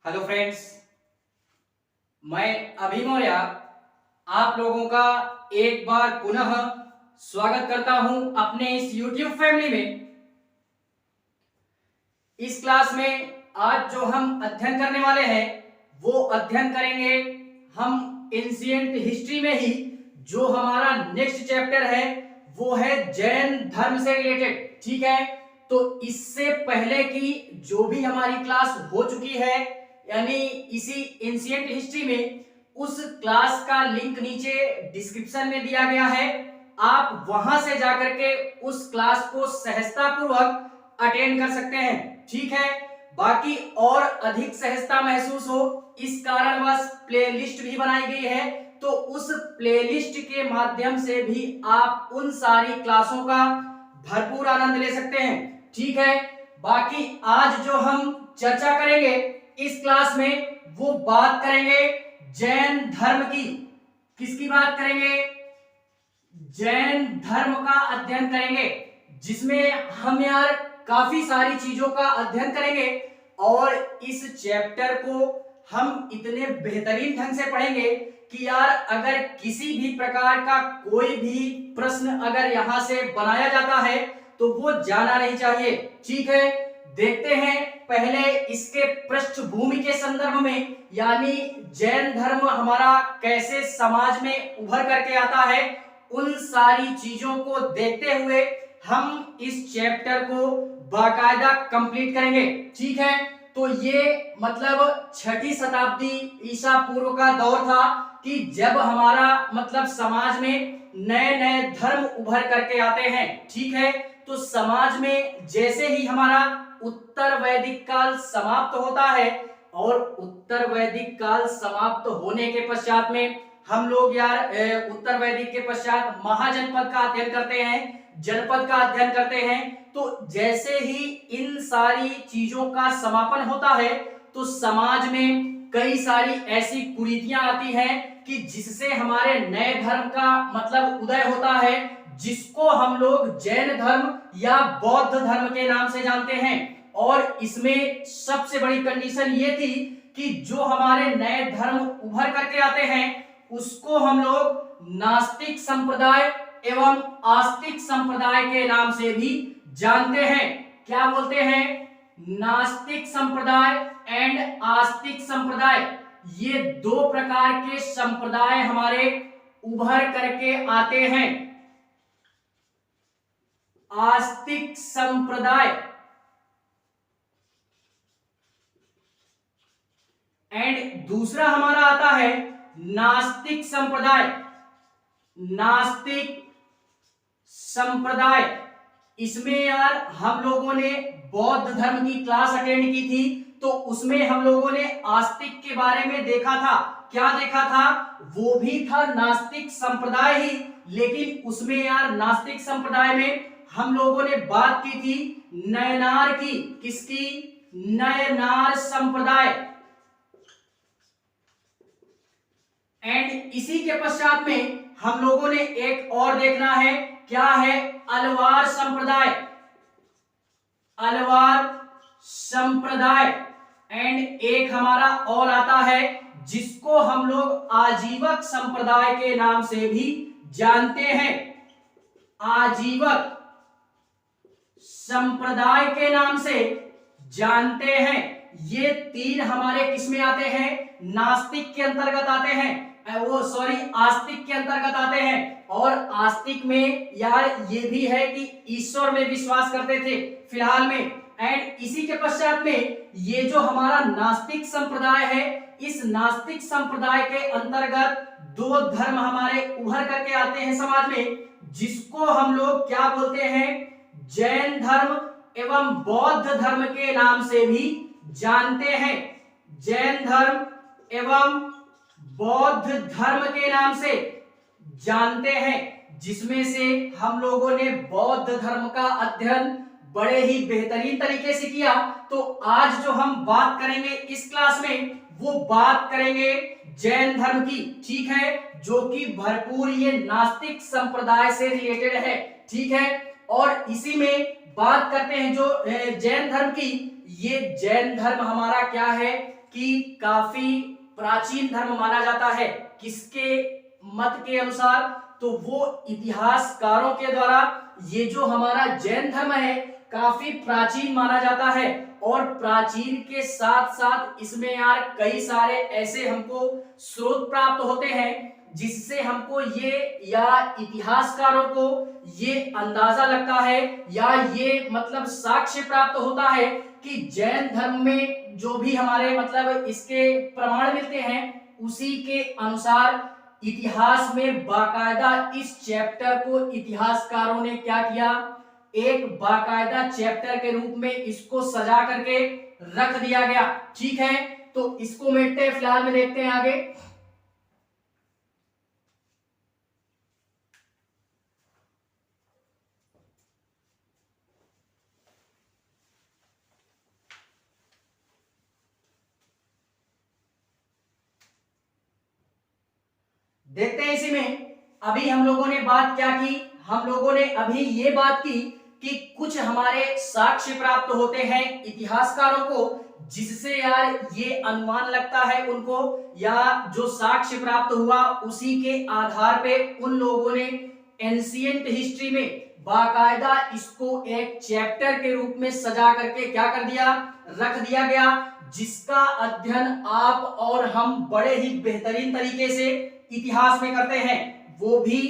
Hello friends, मैं अभी मौर्य आप लोगों का एक बार पुनः स्वागत करता हूं अपने इस YouTube फैमिली में। इस क्लास में आज जो हम अध्ययन करने वाले हैं वो अध्ययन करेंगे हम एंशिएंट हिस्ट्री में ही। जो हमारा नेक्स्ट चैप्टर है वो है जैन धर्म से रिलेटेड। ठीक है, तो इससे पहले की जो भी हमारी क्लास हो चुकी है यानी इसी एंशिएंट हिस्ट्री में, उस क्लास का लिंक नीचे डिस्क्रिप्शन में दिया गया है। आप वहां से जाकर के उस क्लास को सहजता पूर्वक अटेंड कर सकते हैं। ठीक है, बाकी और अधिक सहजता महसूस हो इस कारणवश प्लेलिस्ट भी बनाई गई है, तो उस प्लेलिस्ट के माध्यम से भी आप उन सारी क्लासों का भरपूर आनंद ले सकते हैं। ठीक है, बाकी आज जो हम चर्चा करेंगे इस क्लास में वो बात करेंगे जैन धर्म की। किसकी बात करेंगे? जैन धर्म का अध्ययन करेंगे, जिसमें हम यार काफी सारी चीजों का अध्ययन करेंगे और इस चैप्टर को हम इतने बेहतरीन ढंग से पढ़ेंगे कि यार अगर किसी भी प्रकार का कोई भी प्रश्न अगर यहां से बनाया जाता है तो वो जाना नहीं चाहिए। ठीक है, देखते हैं पहले इसके पृष्ठभूमि के संदर्भ में, यानी जैन धर्म हमारा कैसे समाज में उभर करके आता है, उन सारी चीजों को देखते हुए हम इस चैप्टर को बाकायदा कंप्लीट करेंगे। ठीक है, तो ये मतलब 6ठी शताब्दी ईसा पूर्व का दौर था कि जब हमारा मतलब समाज में नए नए धर्म उभर करके आते हैं। ठीक है, तो समाज में जैसे ही हमारा उत्तर वैदिक काल समाप्त होता है और उत्तर वैदिक काल समाप्त होने के पश्चात में हम लोग यार उत्तर वैदिक के पश्चात महाजनपद का अध्ययन करते हैं, जनपद का अध्ययन करते हैं। तो जैसे ही इन सारी चीजों का समापन होता है तो समाज में कई सारी ऐसी कुरीतियां आती हैं कि जिससे हमारे नए धर्म का मतलब उदय होता है, जिसको हम लोग जैन धर्म या बौद्ध धर्म के नाम से जानते हैं। और इसमें सबसे बड़ी कंडीशन ये थी कि जो हमारे नए धर्म उभर करके आते हैं उसको हम लोग नास्तिक संप्रदाय एवं आस्तिक संप्रदाय के नाम से भी जानते हैं। क्या बोलते हैं? नास्तिक संप्रदाय एंड आस्तिक संप्रदाय। ये दो प्रकार के संप्रदाय हमारे उभर करके आते हैं। आस्तिक संप्रदाय एंड दूसरा हमारा आता है नास्तिक संप्रदाय। नास्तिक संप्रदाय, इसमें यार हम लोगों ने बौद्ध धर्म की क्लास अटेंड की थी, तो उसमें हम लोगों ने आस्तिक के बारे में देखा था। क्या देखा था? वो भी था नास्तिक संप्रदाय ही, लेकिन उसमें यार नास्तिक संप्रदाय में हम लोगों ने बात की थी नयनार की। किसकी? नयनार संप्रदाय। एंड इसी के पश्चात में हम लोगों ने एक और देखना है, क्या है? अलवार संप्रदाय। अलवार संप्रदाय। एंड एक हमारा और आता है जिसको हम लोग आजीवक संप्रदाय के नाम से भी जानते हैं। आजीवक संप्रदाय के नाम से जानते हैं। ये तीन हमारे किसमें आते हैं? नास्तिक के अंतर्गत आते हैं, आस्तिक के अंतर्गत आते हैं। और आस्तिक में यार ये भी है कि ईश्वर में विश्वास करते थे फिलहाल में। एंड इसी के पश्चात में ये जो हमारा नास्तिक संप्रदाय है, इस नास्तिक संप्रदाय के अंतर्गत दो धर्म हमारे उभर करके आते हैं समाज में, जिसको हम लोग क्या बोलते हैं? जैन धर्म एवं बौद्ध धर्म के नाम से भी जानते हैं। जैन धर्म एवं बौद्ध धर्म के नाम से जानते हैं, जिसमें से हम लोगों ने बौद्ध धर्म का अध्ययन बड़े ही बेहतरीन तरीके से किया। तो आज जो हम बात करेंगे इस क्लास में वो बात करेंगे जैन धर्म की। ठीक है, जो कि भरपूर ये नास्तिक संप्रदाय से रिलेटेड है। ठीक है, और इसी में बात करते हैं जो जैन धर्म की। ये जैन धर्म हमारा क्या है? कि काफी प्राचीन धर्म माना जाता है। किसके मत के अनुसार? तो वो इतिहासकारों के द्वारा ये जो हमारा जैन धर्म है काफी प्राचीन माना जाता है। और प्राचीन के साथ साथ इसमें यार कई सारे ऐसे हमको स्रोत प्राप्त होते हैं जिससे हमको ये या इतिहासकारों को ये अंदाजा लगता है या ये मतलब साक्ष्य प्राप्त होता है कि जैन धर्म में जो भी हमारे मतलब इसके प्रमाण मिलते हैं उसी के अनुसार इतिहास में बाकायदा इस चैप्टर को इतिहासकारों ने क्या किया, एक बाकायदा चैप्टर के रूप में इसको सजा करके रख दिया गया। ठीक है, तो इसको मिटते हैं, फिलहाल में देखते हैं आगे। देखते हैं इसी में अभी हम लोगों ने बात क्या की, हम लोगों ने अभी ये बात की कि कुछ हमारे साक्ष्य प्राप्त होते हैं इतिहासकारों को जिससे यार ये अनुमान लगता है उनको या जो साक्ष्य प्राप्त हुआ उसी के आधार पे उन लोगों ने एंशिएंट हिस्ट्री में बाकायदा इसको एक चैप्टर के रूप में सजा करके क्या कर दिया, रख दिया गया, जिसका अध्ययन आप और हम बड़े ही बेहतरीन तरीके से इतिहास में करते हैं, वो भी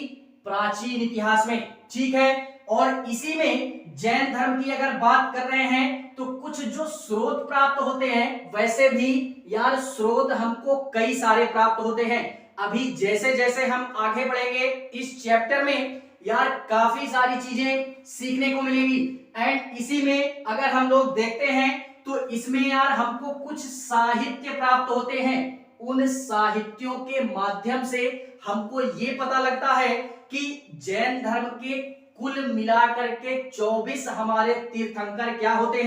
प्राचीन इतिहास में। ठीक है, और इसी में जैन धर्म की अगर बात कर रहे हैं तो कुछ जो स्रोत प्राप्त होते हैं वैसे भी यार स्रोत हमको कई सारे प्राप्त होते हैं। अभी जैसे जैसे हम आगे बढ़ेंगे इस चैप्टर में यार काफी सारी चीजें सीखने को मिलेगी। एंड इसी में अगर हम लोग देखते हैं तो इसमें यार हमको कुछ साहित्य प्राप्त होते हैं, उन साहित्यों के माध्यम से हमको ये पता लगता है कि जैन धर्म के कुल मिलाकर के 24 हमारे तीर्थंकर क्या होते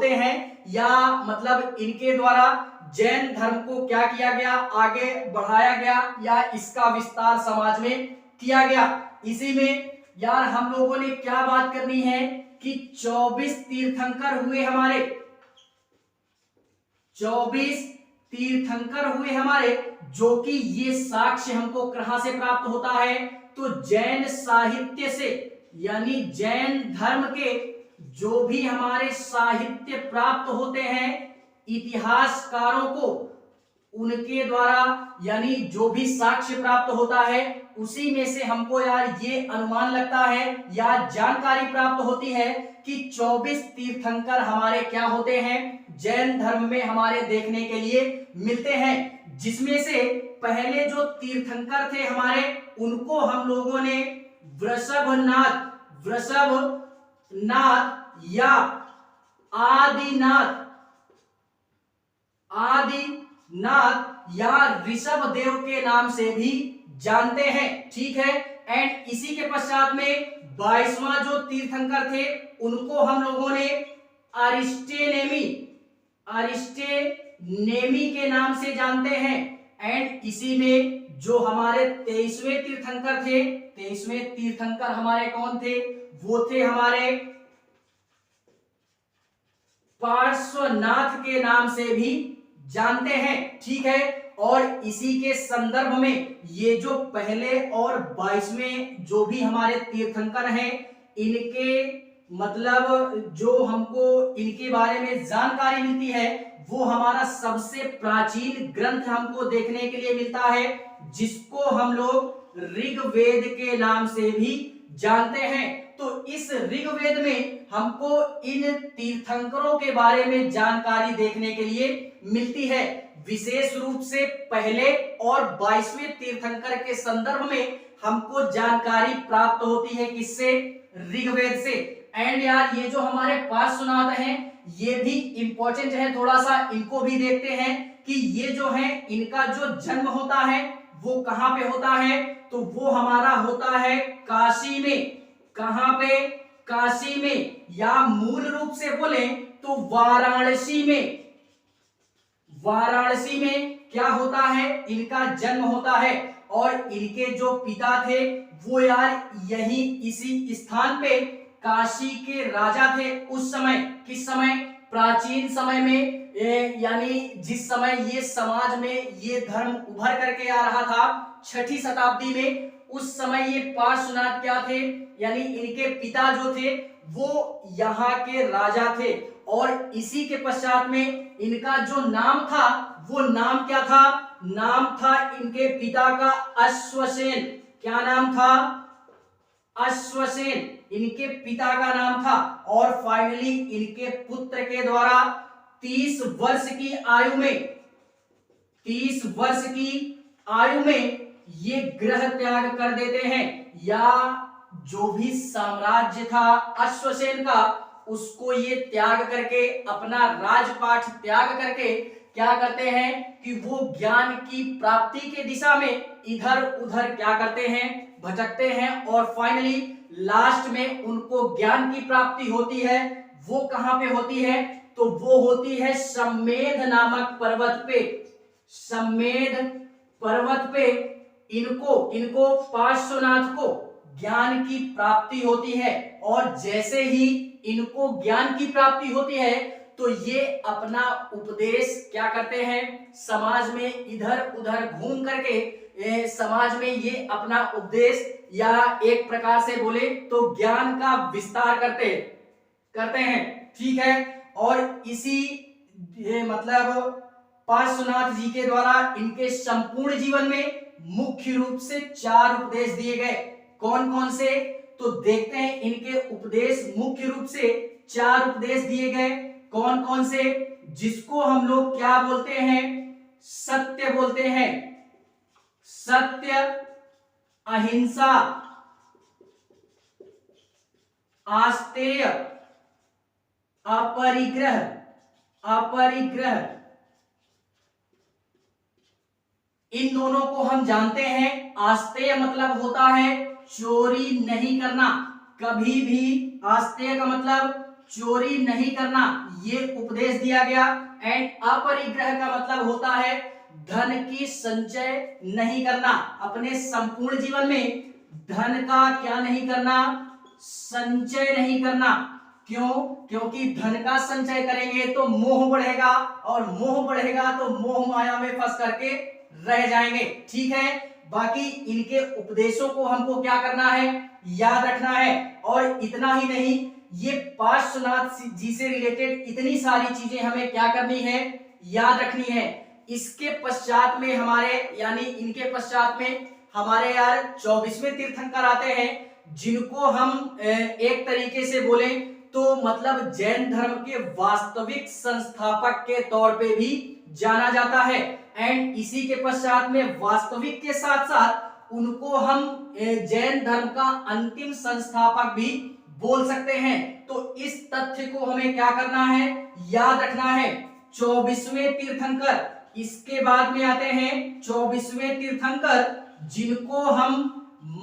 हैं या मतलब इनके द्वारा जैन धर्म को क्या किया गया, आगे बढ़ाया गया या इसका विस्तार समाज में किया गया। इसी में यार हम लोगों ने क्या बात करनी है कि 24 तीर्थंकर हुए हमारे, 24 तीर्थंकर हुए हमारे, जो कि ये साक्ष्य हमको कहां से प्राप्त होता है, तो जैन साहित्य से, यानी जैन धर्म के जो भी हमारे साहित्य प्राप्त होते हैं इतिहासकारों को उनके द्वारा, यानी जो भी साक्ष्य प्राप्त होता है उसी में से हमको यार ये अनुमान लगता है या जानकारी प्राप्त होती है कि 24 तीर्थंकर हमारे क्या होते हैं, जैन धर्म में हमारे देखने के लिए मिलते हैं। जिसमें से पहले जो तीर्थंकर थे हमारे उनको हम लोगों ने वृषभनाथ या आदिनाथ या ऋषभ देव के नाम से भी जानते हैं। ठीक है, एंड इसी के पश्चात में 22वां जो तीर्थंकर थे उनको हम लोगों ने अरिस्टेनेमी के नाम से जानते हैं। एंड इसी में जो हमारे 23वें तीर्थंकर थे, 23वें तीर्थंकर हमारे कौन थे, वो थे हमारे पार्श्वनाथ के नाम से भी जानते हैं। ठीक है, और इसी के संदर्भ में ये जो पहले और 22वें जो भी हमारे तीर्थंकर हैं इनके मतलब जो हमको इनके बारे में जानकारी मिलती है वो हमारा सबसे प्राचीन ग्रंथ हमको देखने के लिए मिलता है जिसको हम लोग ऋग्वेद के नाम से भी जानते हैं। तो इस ऋग्वेद में हमको इन तीर्थंकरों के बारे में जानकारी देखने के लिए मिलती है। विशेष रूप से पहले और 22वें तीर्थंकर के संदर्भ में हमको जानकारी प्राप्त होती है किससे, ऋग्वेद से। एंड यार ये जो हमारे पार्श्वनाथ हैं ये भी इंपॉर्टेंट है, थोड़ा सा इनको भी देखते हैं कि ये जो है इनका जो जन्म होता है वो कहां पे होता है, तो वो हमारा होता है काशी में। कहां पे, काशी में, या मूल रूप से बोले तो वाराणसी में। वाराणसी में क्या होता है, इनका जन्म होता है। और इनके जो पिता थे वो यार यही इसी स्थान पे काशी के राजा थे उस समय। किस समय, प्राचीन समय में यानी जिस समय ये समाज में ये धर्म उभर करके आ रहा था 6ठी शताब्दी में, उस समय ये पार्श्वनाथ क्या थे, यानी इनके पिता जो थे वो यहाँ के राजा थे। और इसी के पश्चात में इनका जो नाम था वो नाम क्या था, नाम था इनके पिता का अश्वसेन। क्या नाम था, अश्वसेन इनके पिता का नाम था। और फाइनली इनके पुत्र के द्वारा 30 वर्ष की आयु में, 30 वर्ष की आयु में ये गृह त्याग कर देते हैं, या जो भी साम्राज्य था अश्वसेन का उसको ये त्याग करके, अपना राजपाट त्याग करके क्या करते हैं कि वो ज्ञान की प्राप्ति के दिशा में इधर उधर क्या करते हैं, भटकते हैं। और फाइनली लास्ट में उनको ज्ञान की प्राप्ति होती है। वो कहां पे होती है, तो वो होती है सम्मेद नामक पर्वत पे। सम्मेद पर्वत पे इनको पार्श्वनाथ को ज्ञान की प्राप्ति होती है। और जैसे ही इनको ज्ञान की प्राप्ति होती है तो ये अपना उपदेश क्या करते हैं, समाज में इधर उधर घूम करके समाज में ये अपना उपदेश या एक प्रकार से बोले तो ज्ञान का विस्तार करते हैं। ठीक है। और इसी मतलब पार्श्वनाथ जी के द्वारा इनके संपूर्ण जीवन में मुख्य रूप से 4 उपदेश दिए गए। कौन कौन से, तो देखते हैं। इनके उपदेश मुख्य रूप से 4 उपदेश दिए गए। कौन कौन से, जिसको हम लोग क्या बोलते हैं, सत्य बोलते हैं। सत्य, अहिंसा, आस्तेय, अपरिग्रह। इन दोनों को हम जानते हैं। आस्तेय मतलब होता है चोरी नहीं करना, कभी भी। आस्तेय का मतलब चोरी नहीं करना, ये उपदेश दिया गया। एंड अपरिग्रह का मतलब होता है धन की संचय नहीं करना। अपने संपूर्ण जीवन में धन का क्या नहीं करना, संचय नहीं करना। क्यों, क्योंकि धन का संचय करेंगे तो मोह बढ़ेगा, और मोह बढ़ेगा तो मोह माया में फंस करके रह जाएंगे। ठीक है। बाकी इनके उपदेशों को हमको क्या करना है, याद रखना है। और इतना ही नहीं, ये पार्श्वनाथ जी से रिलेटेड इतनी सारी चीजें हमें क्या करनी है, याद रखनी है। इसके पश्चात में हमारे, यानी इनके पश्चात में हमारे यार 24वें तीर्थंकर आते हैं, जिनको हम एक तरीके से बोले तो मतलब जैन धर्म के वास्तविक संस्थापक के तौर पे भी जाना जाता है। एंड इसी के पश्चात में वास्तविक के साथ साथ उनको हम जैन धर्म का अंतिम संस्थापक भी बोल सकते हैं। तो इस तथ्य को हमें क्या करना है, याद रखना है। 24वें तीर्थंकर, इसके बाद में आते हैं 24वें तीर्थंकर, जिनको हम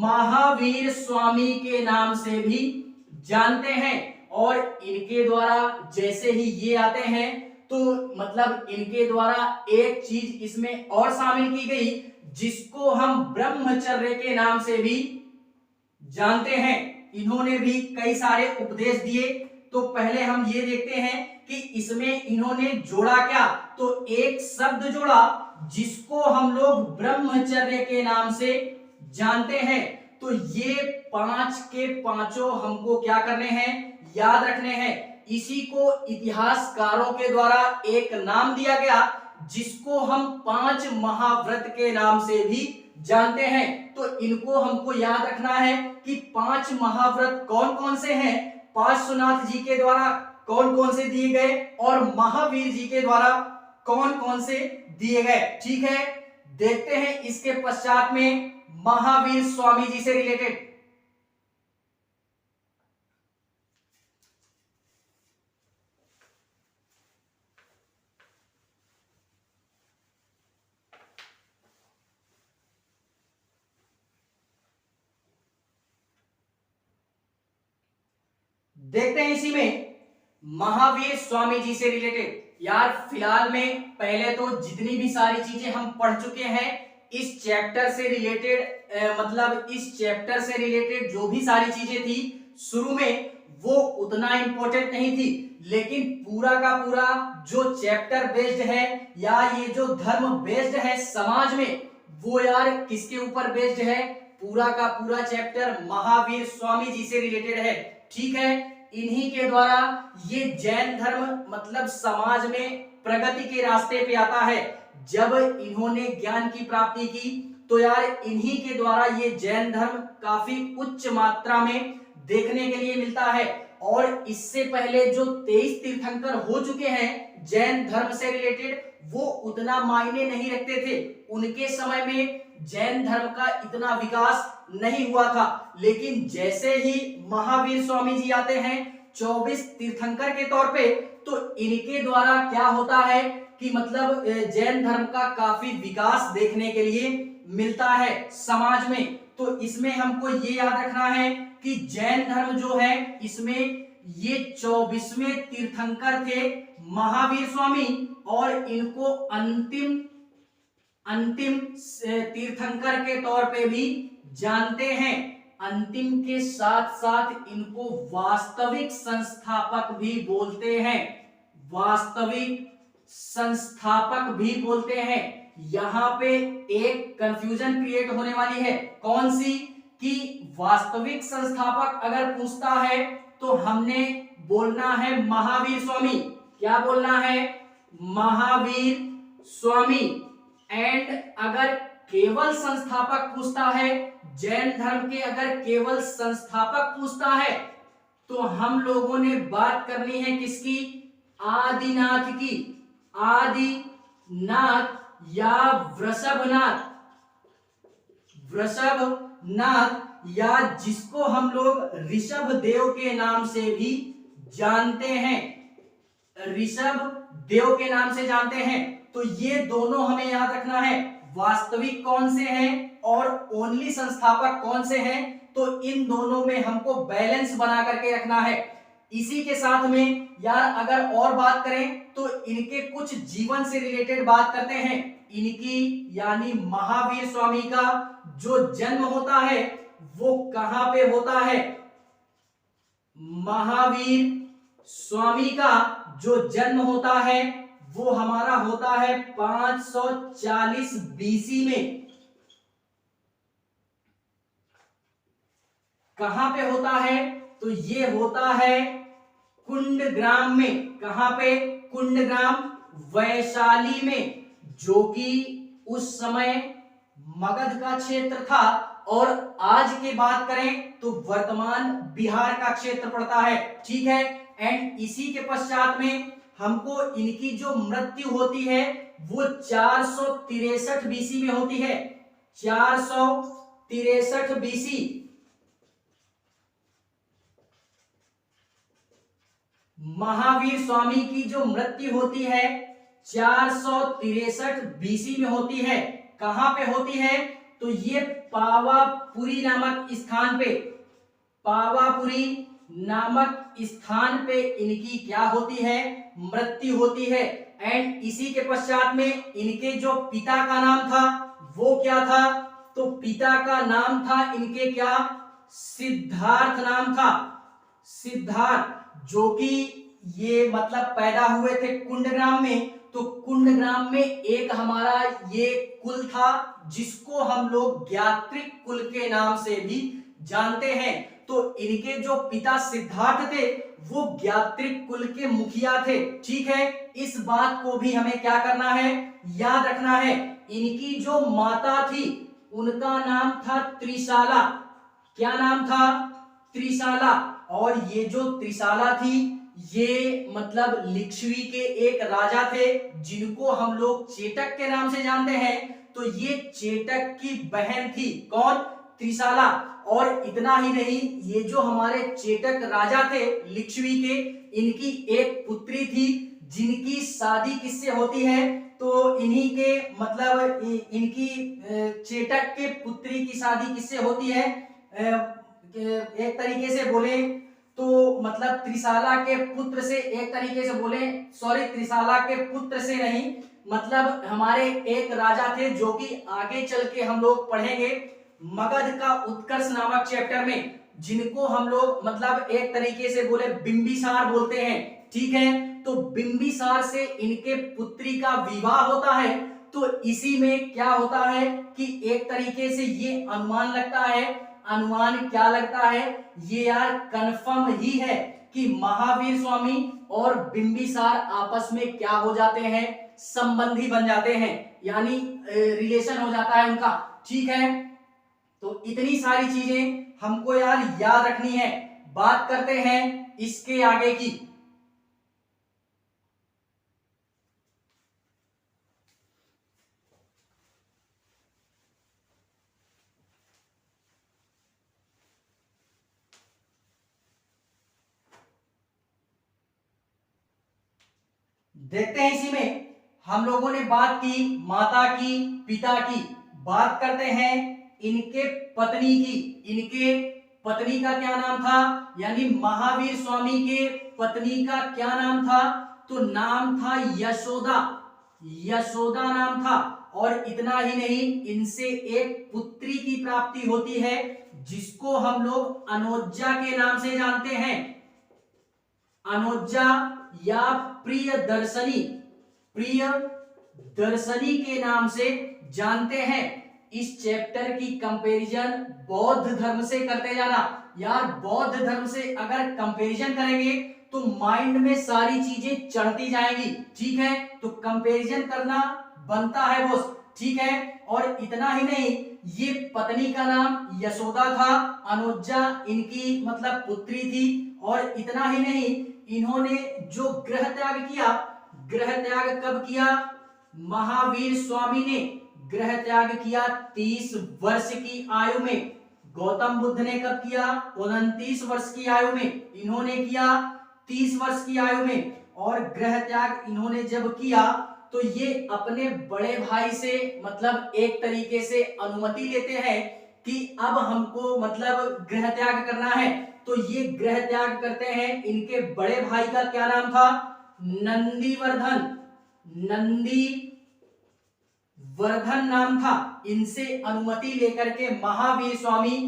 महावीर स्वामी के नाम से भी जानते हैं। और इनके द्वारा जैसे ही ये आते हैं तो मतलब इनके द्वारा एक चीज इसमें और शामिल की गई, जिसको हम ब्रह्मचर्य के नाम से भी जानते हैं। इन्होंने भी कई सारे उपदेश दिए। तो पहले हम ये देखते हैं कि इसमें इन्होंने जोड़ा क्या, तो एक शब्द जोड़ा जिसको हम लोग ब्रह्मचर्य के नाम से जानते हैं। तो ये 5 के पांचों हमको क्या करने हैं, याद रखने हैं। इसी को इतिहासकारों के द्वारा एक नाम दिया गया, जिसको हम 5 महाव्रत के नाम से भी जानते हैं। तो इनको हमको याद रखना है कि 5 महाव्रत कौन कौन से हैं, पार्श्वनाथ जी के द्वारा कौन कौन से दिए गए, और महावीर जी के द्वारा कौन कौन से दिए गए। ठीक है। देखते हैं इसके पश्चात में महावीर स्वामी जी से रिलेटेड। देखते हैं इसी में महावीर स्वामी जी से रिलेटेड। यार फिलहाल में पहले तो जितनी भी सारी चीजें हम पढ़ चुके हैं इस चैप्टर से रिलेटेड, मतलब इस चैप्टर से रिलेटेड जो भी सारी चीजें थी शुरू में वो उतना इंपॉर्टेंट नहीं थी, लेकिन पूरा का पूरा जो चैप्टर बेस्ड है या ये जो धर्म बेस्ड है समाज में, वो यार किसके ऊपर बेस्ड है? पूरा का पूरा चैप्टर महावीर स्वामी जी से रिलेटेड है। ठीक है, इन्हीं के द्वारा ये जैन धर्म मतलब समाज में प्रगति के रास्ते पे आता है। जब इन्होंने ज्ञान की प्राप्ति की तो यार इन्हीं के द्वारा ये जैन धर्म काफी उच्च मात्रा में देखने के लिए मिलता है। और इससे पहले जो 23 तीर्थंकर हो चुके हैं जैन धर्म से रिलेटेड, वो उतना मायने नहीं रखते थे। उनके समय में जैन धर्म का इतना विकास नहीं हुआ था। लेकिन जैसे ही महावीर स्वामी जी आते हैं 24 तीर्थंकर के तौर पे, तो इनके द्वारा क्या होता है कि मतलब जैन धर्म का काफी विकास देखने के लिए मिलता है समाज में। तो इसमें हमको ये याद रखना है कि जैन धर्म जो है इसमें ये 24वें तीर्थंकर थे महावीर स्वामी, और इनको अंतिम तीर्थंकर के तौर पे भी जानते हैं। अंतिम के साथ साथ इनको वास्तविक संस्थापक भी बोलते हैं, वास्तविक संस्थापक भी बोलते हैं। यहां पे एक कंफ्यूजन क्रिएट होने वाली है, कौन सी? कि वास्तविक संस्थापक अगर पूछता है तो हमने बोलना है महावीर स्वामी। क्या बोलना है? महावीर स्वामी। एंड अगर केवल संस्थापक पूछता है, जैन धर्म के अगर केवल संस्थापक पूछता है, तो हम लोगों ने बात करनी है किसकी? आदिनाथ की। आदिनाथ या वृषभनाथ, वृषभनाथ या जिसको हम लोग ऋषभ देव के नाम से भी जानते हैं, ऋषभ देव के नाम से जानते हैं। तो ये दोनों हमें याद रखना है, वास्तविक कौन से हैं और ओनली संस्थापक कौन से हैं। तो इन दोनों में हमको बैलेंस बना करके रखना है। इसी के साथ में यार अगर और बात करें तो इनके कुछ जीवन से रिलेटेड बात करते हैं। इनकी यानी महावीर स्वामी का जो जन्म होता है वो कहां पे होता है? महावीर स्वामी का जो जन्म होता है वो हमारा होता है 540 बीसी में। कहां पे होता है? तो ये होता है कुंडग्राम में। कहां पे? कुंडग्राम, वैशाली में, जो कि उस समय मगध का क्षेत्र था। और आज की बात करें तो वर्तमान बिहार का क्षेत्र पड़ता है। ठीक है, एंड इसी के पश्चात में हमको इनकी जो मृत्यु होती है वो 463 बीसी में होती है। 463 बीसी। महावीर स्वामी की जो मृत्यु होती है 463 बीसी में होती है। कहां पे होती है? तो ये पावापुरी नामक स्थान पे, पावापुरी नामक स्थान पे इनकी क्या होती है? मृत्यु होती है। एंड इसी के पश्चात में इनके जो पिता का नाम था वो क्या था? तो पिता का नाम था इनके क्या? सिद्धार्थ नाम था, सिद्धार्थ, जो कि ये मतलब पैदा हुए थे कुंडग्राम में। तो कुंडग्राम में एक हमारा ये कुल था जिसको हम लोग ज्ञात्रिक कुल के नाम से भी जानते हैं। तो इनके जो पिता सिद्धार्थ थे वो ज्ञात्रिक कुल के मुखिया थे। ठीक है, इस बात को भी हमें क्या करना है? याद रखना है। इनकी जो माता थी उनका नाम था त्रिशाला। क्या नाम था? त्रिशाला। और ये जो त्रिशाला थी ये मतलब लिच्छवी के एक राजा थे जिनको हम लोग चेटक के नाम से जानते हैं। तो ये चेटक की बहन थी। कौन? त्रिशाला। और इतना ही नहीं, ये जो हमारे चेटक राजा थे लिच्छवी के, इनकी एक पुत्री थी जिनकी शादी किससे होती है? तो इन्हीं के मतलब इनकी चेटक के पुत्री की शादी किससे होती है? एक तरीके से बोले तो मतलब त्रिशाला के पुत्र से, एक तरीके से बोले सॉरी त्रिशाला के पुत्र से नहीं, मतलब हमारे एक राजा थे जो कि आगे चल के हम लोग पढ़ेंगे मगध का उत्कर्ष नामक चैप्टर में, जिनको हम लोग मतलब एक तरीके से बोले बिंबिसार बोलते हैं। ठीक है। तो बिंबिसार से इनके पुत्री का विवाह होता है। तो इसी में क्या होता है कि एक तरीके से ये अनुमान लगता है, अनुमान क्या लगता है, ये यार कंफर्म ही है कि महावीर स्वामी और बिंबिसार आपस में क्या हो जाते हैं, संबंधी बन जाते हैं, यानी रिलेशन हो जाता है उनका, ठीक है। तो इतनी सारी चीजें हमको यार याद रखनी है। बात करते हैं इसके आगे की। देखते हैं इसी में हम लोगों ने बात की माता की, पिता की, बात करते हैं इनके पत्नी की। इनके पत्नी का क्या नाम था, यानी महावीर स्वामी के पत्नी का क्या नाम था, तो नाम था यशोदा। यशोदा नाम था। और इतना ही नहीं, इनसे एक पुत्री की प्राप्ति होती है जिसको हम लोग अनोज्जा के नाम से जानते हैं। अनोज्जा या प्रियदर्शनी, प्रियदर्शनी के नाम से जानते हैं। इस चैप्टर की कंपैरिजन बौद्ध धर्म से करते जाना। यार बौद्ध धर्म से अगर कंपैरिजन करेंगे तो माइंड में सारी चीजें चढ़ती जाएंगी, ठीक है। तो कंपैरिजन करना बनता है बॉस, ठीक है। और इतना ही नहीं, ये पत्नी का नाम यशोदा था, अनुजा इनकी मतलब पुत्री थी। और इतना ही नहीं, इन्होंने जो गृह त्याग किया, गृह त्याग कब किया, महावीर स्वामी ने गृह त्याग किया 30 वर्ष की आयु में। गौतम बुद्ध ने कब किया, 29 वर्ष की आयु में। इन्होंने किया 30 वर्ष की आयु में। और गृह त्याग इन्होंने जब किया तो ये अपने बड़े भाई से मतलब एक तरीके से अनुमति लेते हैं कि अब हमको मतलब गृह त्याग करना है। तो ये गृह त्याग करते हैं। इनके बड़े भाई का क्या नाम था, नंदीवर्धन, नंदीवर्धन नाम था। इनसे अनुमति लेकर के महावीर स्वामी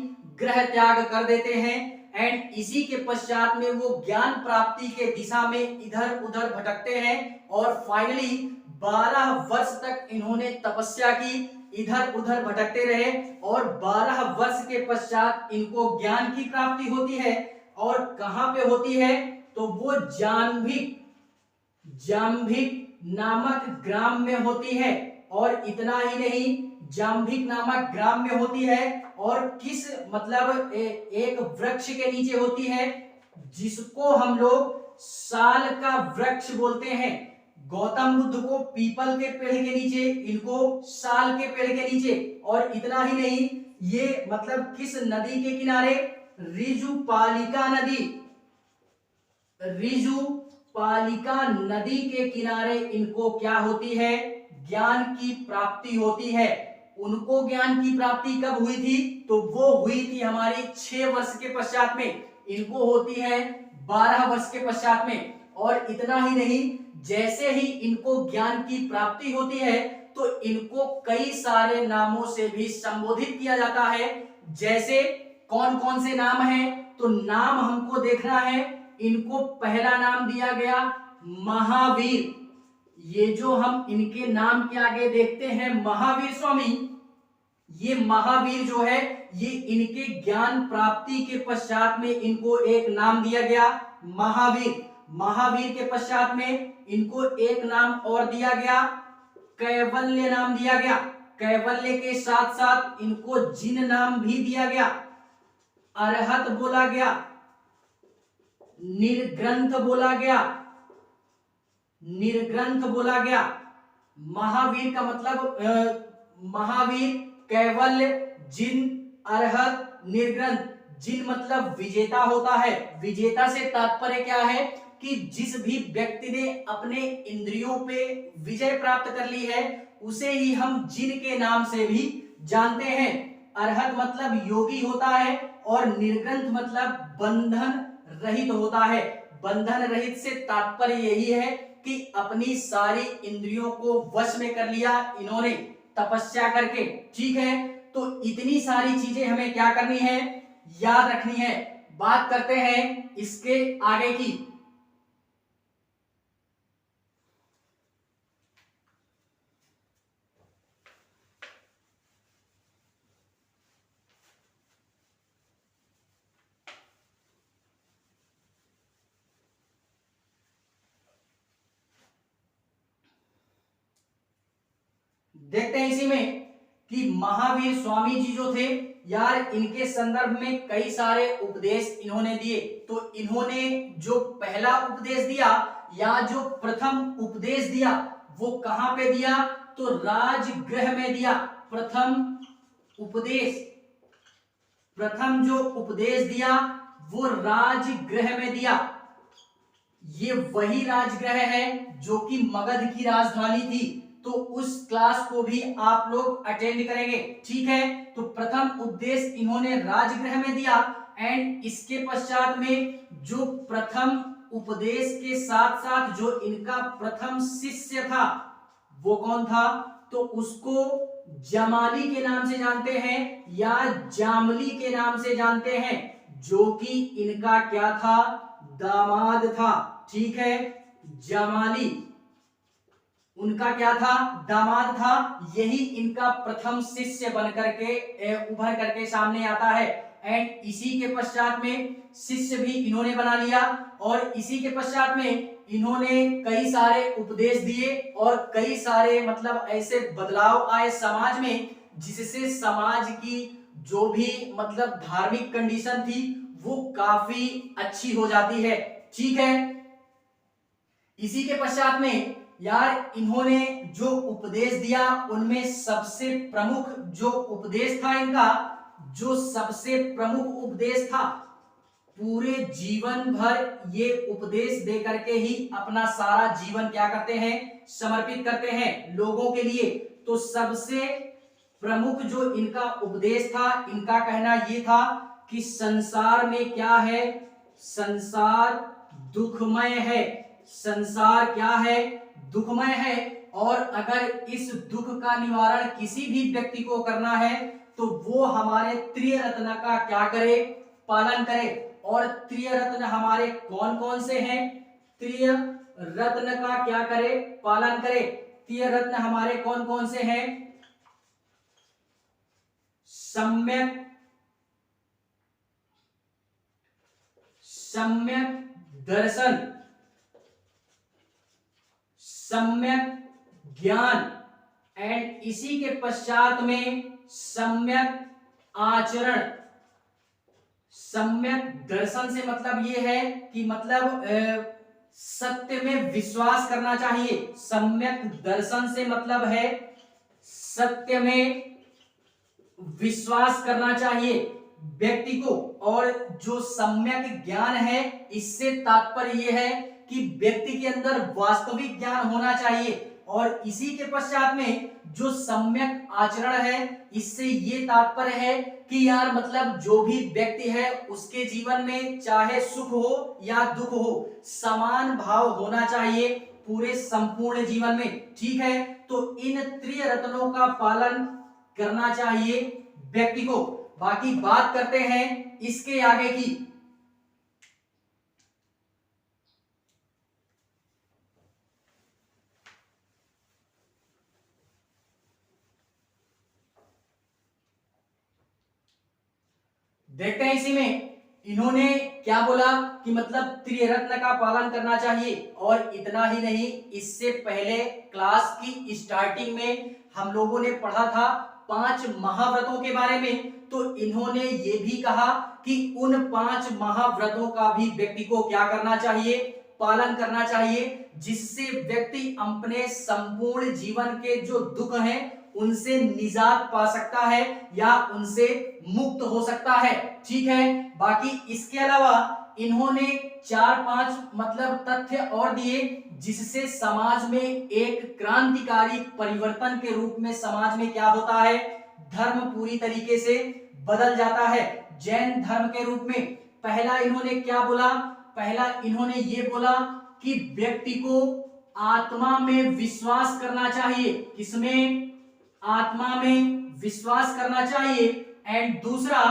गृह त्याग कर देते हैं। एंड इसी के पश्चात में वो ज्ञान प्राप्ति के दिशा में इधर उधर भटकते हैं। और फाइनली 12 वर्ष तक इन्होंने तपस्या की, इधर उधर भटकते रहे। और 12 वर्ष के पश्चात इनको ज्ञान की प्राप्ति होती है। और कहां पे होती है, तो वो जाम्भिक नामक ग्राम में होती है। और इतना ही नहीं, जाम्भिक नामक ग्राम में होती है। और किस मतलब एक वृक्ष के नीचे होती है जिसको हम लोग साल का वृक्ष बोलते हैं। गौतम बुद्ध को पीपल के पेड़ के नीचे, इनको साल के पेड़ के नीचे। और इतना ही नहीं, ये मतलब किस नदी के किनारे, ऋजुपालिका नदी, ऋजुपालिका नदी के किनारे इनको क्या होती है, ज्ञान की प्राप्ति होती है। उनको ज्ञान की प्राप्ति कब हुई थी, तो वो हुई थी हमारी 6 वर्ष के पश्चात में। इनको होती है 12 वर्ष के पश्चात में। और इतना ही नहीं, जैसे ही इनको ज्ञान की प्राप्ति होती है तो इनको कई सारे नामों से भी संबोधित किया जाता है। जैसे कौन कौन से नाम हैं, तो नाम हमको देखना है। इनको पहला नाम दिया गया महावीर। ये जो हम इनके नाम के आगे देखते हैं महावीर स्वामी, ये महावीर जो है ये इनके ज्ञान प्राप्ति के पश्चात में इनको एक नाम दिया गया महावीर। महावीर के पश्चात में इनको एक नाम और दिया गया, कैवल्य नाम दिया गया। कैवल्य के साथ साथ इनको जिन नाम भी दिया गया, अरहत बोला गया, निर्ग्रंथ बोला गया, निर्ग्रंथ बोला गया। महावीर का मतलब महावीर, कैवल्य, जिन, अरहत, निर्ग्रंथ। जिन मतलब विजेता होता है। विजेता से तात्पर्य क्या है कि जिस भी व्यक्ति ने अपने इंद्रियों पे विजय प्राप्त कर ली है उसे ही हम जिन के नाम से भी जानते हैं। अरहत मतलब योगी होता है। और निर्ग्रंथ मतलब बंधन रहित होता है। बंधन रहित से तात्पर्य यही है कि अपनी सारी इंद्रियों को वश में कर लिया इन्होंने तपस्या करके, ठीक है। तो इतनी सारी चीजें हमें क्या करनी है, याद रखनी है। बात करते हैं इसके आगे की। देखते हैं इसी में कि महावीर स्वामी जी जो थे यार, इनके संदर्भ में कई सारे उपदेश इन्होंने दिए। तो इन्होंने जो पहला उपदेश दिया या जो प्रथम उपदेश दिया वो कहां पे दिया, तो राजगृह में दिया। प्रथम जो उपदेश दिया वो राजगृह में दिया। ये वही राजगृह है जो कि मगध की राजधानी थी। तो उस क्लास को भी आप लोग अटेंड करेंगे, ठीक है। तो प्रथम उपदेश इन्होंने राजगृह में दिया एंड इसके पश्चात में जो प्रथम उपदेश के साथ साथ जो इनका प्रथम शिष्य था वो कौन था, तो उसको जमाली के नाम से जानते हैं या जामली के नाम से जानते हैं, जो कि इनका क्या था, दामाद था, ठीक है। जमाली उनका क्या था, दामाद था। यही इनका प्रथम शिष्य बनकर के उभर करके सामने आता है एंड इसी के पश्चात में शिष्य भी इन्होंने बना लिया और इसी के पश्चात में इन्होंने कई सारे उपदेश दिए और कई सारे मतलब ऐसे बदलाव आए समाज में, जिससे समाज की जो भी मतलब धार्मिक कंडीशन थी वो काफी अच्छी हो जाती है, ठीक है। इसी के पश्चात में यार इन्होंने जो उपदेश दिया उनमें सबसे प्रमुख जो उपदेश था इनका, जो सबसे प्रमुख उपदेश था, पूरे जीवन भर ये उपदेश दे करके ही अपना सारा जीवन क्या करते हैं, समर्पित करते हैं लोगों के लिए। तो सबसे प्रमुख जो इनका उपदेश था, इनका कहना ये था कि संसार में क्या है, संसार दुखमय है, संसार क्या है, दुखमय है। और अगर इस दुख का निवारण किसी भी व्यक्ति को करना है तो वो हमारे त्रिरत्न का क्या करे, पालन करे। और त्रिरत्न हमारे कौन कौन से हैं, त्रिरत्न का क्या करे, पालन करे। त्रिरत्न हमारे कौन कौन से हैं, सम्यक दर्शन, सम्यक ज्ञान एंड इसी के पश्चात में सम्यक आचरण। सम्यक दर्शन से मतलब ये है कि मतलब सत्य में विश्वास करना चाहिए। सम्यक दर्शन से मतलब है सत्य में विश्वास करना चाहिए व्यक्ति को। और जो सम्यक ज्ञान है इससे तात्पर्य यह है कि व्यक्ति के अंदर वास्तविक ज्ञान होना चाहिए। और इसी के पश्चात में जो सम्यक आचरण है इससे ये तात्पर्य है कि यार मतलब जो भी व्यक्ति है उसके जीवन में चाहे सुख हो या दुख हो, समान भाव होना चाहिए पूरे संपूर्ण जीवन में, ठीक है। तो इन त्रिरत्नों का पालन करना चाहिए व्यक्ति को। बाकी बात करते हैं इसके आगे की। देखते हैं इसी में इन्होंने क्या बोला कि मतलब त्रिरत्न का पालन करना चाहिए। और इतना ही नहीं, इससे पहले क्लास की स्टार्टिंग में हम लोगों ने पढ़ा था 5 महाव्रतों के बारे में। तो इन्होंने ये भी कहा कि उन 5 महाव्रतों का भी व्यक्ति को क्या करना चाहिए, पालन करना चाहिए, जिससे व्यक्ति अपने संपूर्ण जीवन के जो दुख हैं उनसे निजात पा सकता है या उनसे मुक्त हो सकता है, ठीक है। बाकी इसके अलावा इन्होंने 4-5 मतलब तथ्य और दिए जिससे समाज में एक क्रांतिकारी परिवर्तन के रूप में समाज में क्या होता है, धर्म पूरी तरीके से बदल जाता है। जैन धर्म के रूप में पहला इन्होंने क्या बोला, पहला इन्होंने ये बोला कि व्यक्ति को आत्मा में विश्वास करना चाहिए। किसमें, आत्मा में विश्वास करना चाहिए। एंड दूसरा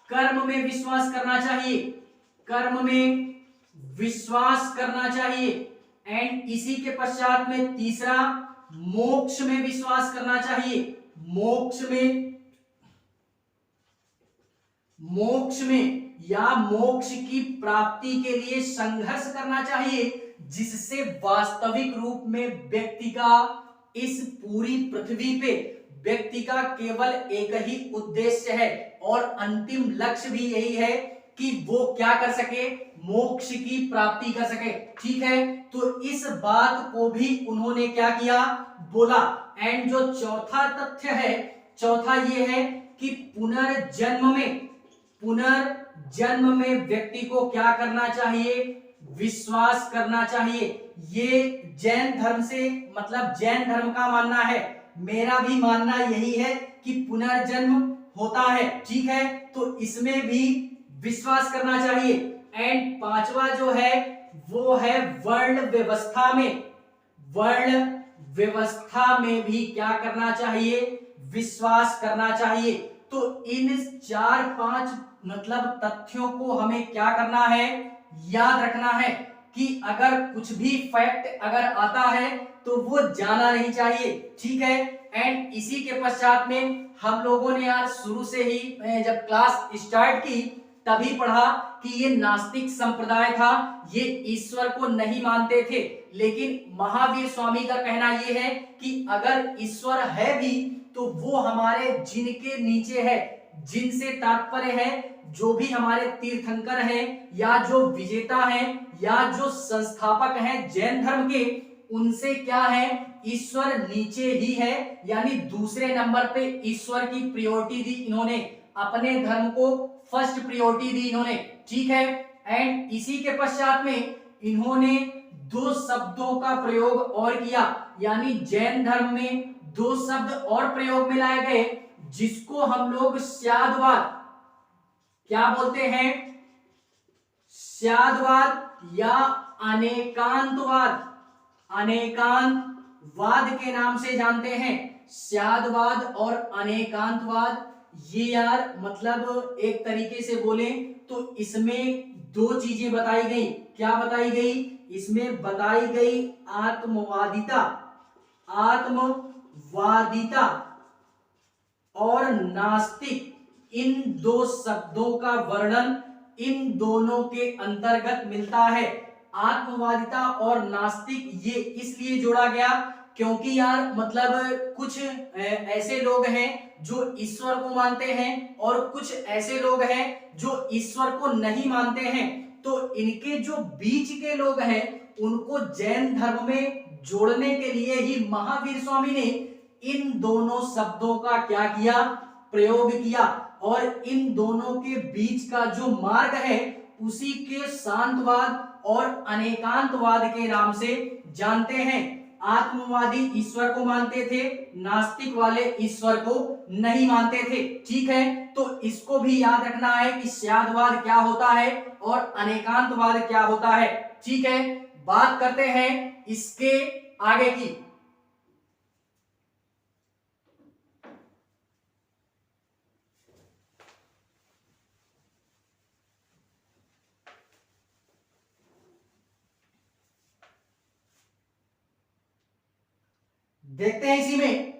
कर्म में विश्वास करना चाहिए, कर्म में विश्वास करना चाहिए। एंड इसी के पश्चात में तीसरा मोक्ष में विश्वास करना चाहिए। मोक्ष में या मोक्ष की प्राप्ति के लिए संघर्ष करना चाहिए, जिससे वास्तविक रूप में व्यक्ति का इस पूरी पृथ्वी पे व्यक्ति का केवल एक ही उद्देश्य है और अंतिम लक्ष्य भी यही है कि वो क्या कर सके, मोक्ष की प्राप्ति कर सके। ठीक है, तो इस बात को भी उन्होंने क्या किया, बोला। एंड जो चौथा तथ्य है, चौथा ये है कि पुनर्जन्म में व्यक्ति को क्या करना चाहिए, विश्वास करना चाहिए। ये जैन धर्म से, मतलब जैन धर्म का मानना है, मेरा भी मानना यही है कि पुनर्जन्म होता है। ठीक है, तो इसमें भी विश्वास करना चाहिए। एंड पांचवा जो है वो है वर्ण व्यवस्था में भी क्या करना चाहिए, विश्वास करना चाहिए। तो इन 4-5 मतलब तथ्यों को हमें क्या करना है, याद रखना है कि अगर कुछ भी फैक्ट अगर आता है तो वो जाना नहीं चाहिए। ठीक है, एंड इसी के पश्चात में हम लोगों ने आज शुरू से ही जब क्लास स्टार्ट की तभी पढ़ा कि ये नास्तिक संप्रदाय था, ये ईश्वर को नहीं मानते थे। लेकिन महावीर स्वामी का कहना ये है कि अगर ईश्वर है भी तो वो हमारे जिनके नीचे है, जिनसे तात्पर्य है जो भी हमारे तीर्थंकर हैं या जो विजेता हैं या जो संस्थापक हैं जैन धर्म के, उनसे क्या है, ईश्वर नीचे ही है। यानी दूसरे नंबर पे ईश्वर की प्रायोरिटी दी इन्होंने, अपने धर्म को फर्स्ट प्रायोरिटी दी इन्होंने। ठीक है, एंड इसी के पश्चात में इन्होंने 2 शब्दों का प्रयोग और किया, यानी जैन धर्म में 2 शब्द और प्रयोग में लाए गए जिसको हम लोग स्याद्वाद क्या बोलते हैं, स्याद्वाद या अनेकांतवाद के नाम से जानते हैं। स्याद्वाद और अनेकांतवाद, ये यार मतलब एक तरीके से बोले तो इसमें 2 चीजें बताई गई। क्या बताई गई, इसमें बताई गई आत्मवादिता और नास्तिक, इन 2 शब्दों का वर्णन इन दोनों के अंतर्गत मिलता है। आत्मवादिता और नास्तिक ये इसलिए जोड़ा गया क्योंकि यार मतलब कुछ ऐसे लोग हैं जो ईश्वर को मानते हैं और कुछ ऐसे लोग हैं जो ईश्वर को नहीं मानते हैं। तो इनके जो बीच के लोग हैं उनको जैन धर्म में जोड़ने के लिए ही महावीर स्वामी ने इन दोनों शब्दों का क्या किया, प्रयोग किया। और इन दोनों के बीच का जो मार्ग है उसी के शांतवाद और अनेकांतवाद के नाम से जानते हैं। आत्मवादी ईश्वर को मानते थे, नास्तिक वाले ईश्वर को नहीं मानते थे। ठीक है, तो इसको भी याद रखना है कि स्याद्वाद क्या होता है और अनेकांतवाद क्या होता है। ठीक है, बात करते हैं इसके आगे की। देखते हैं इसी में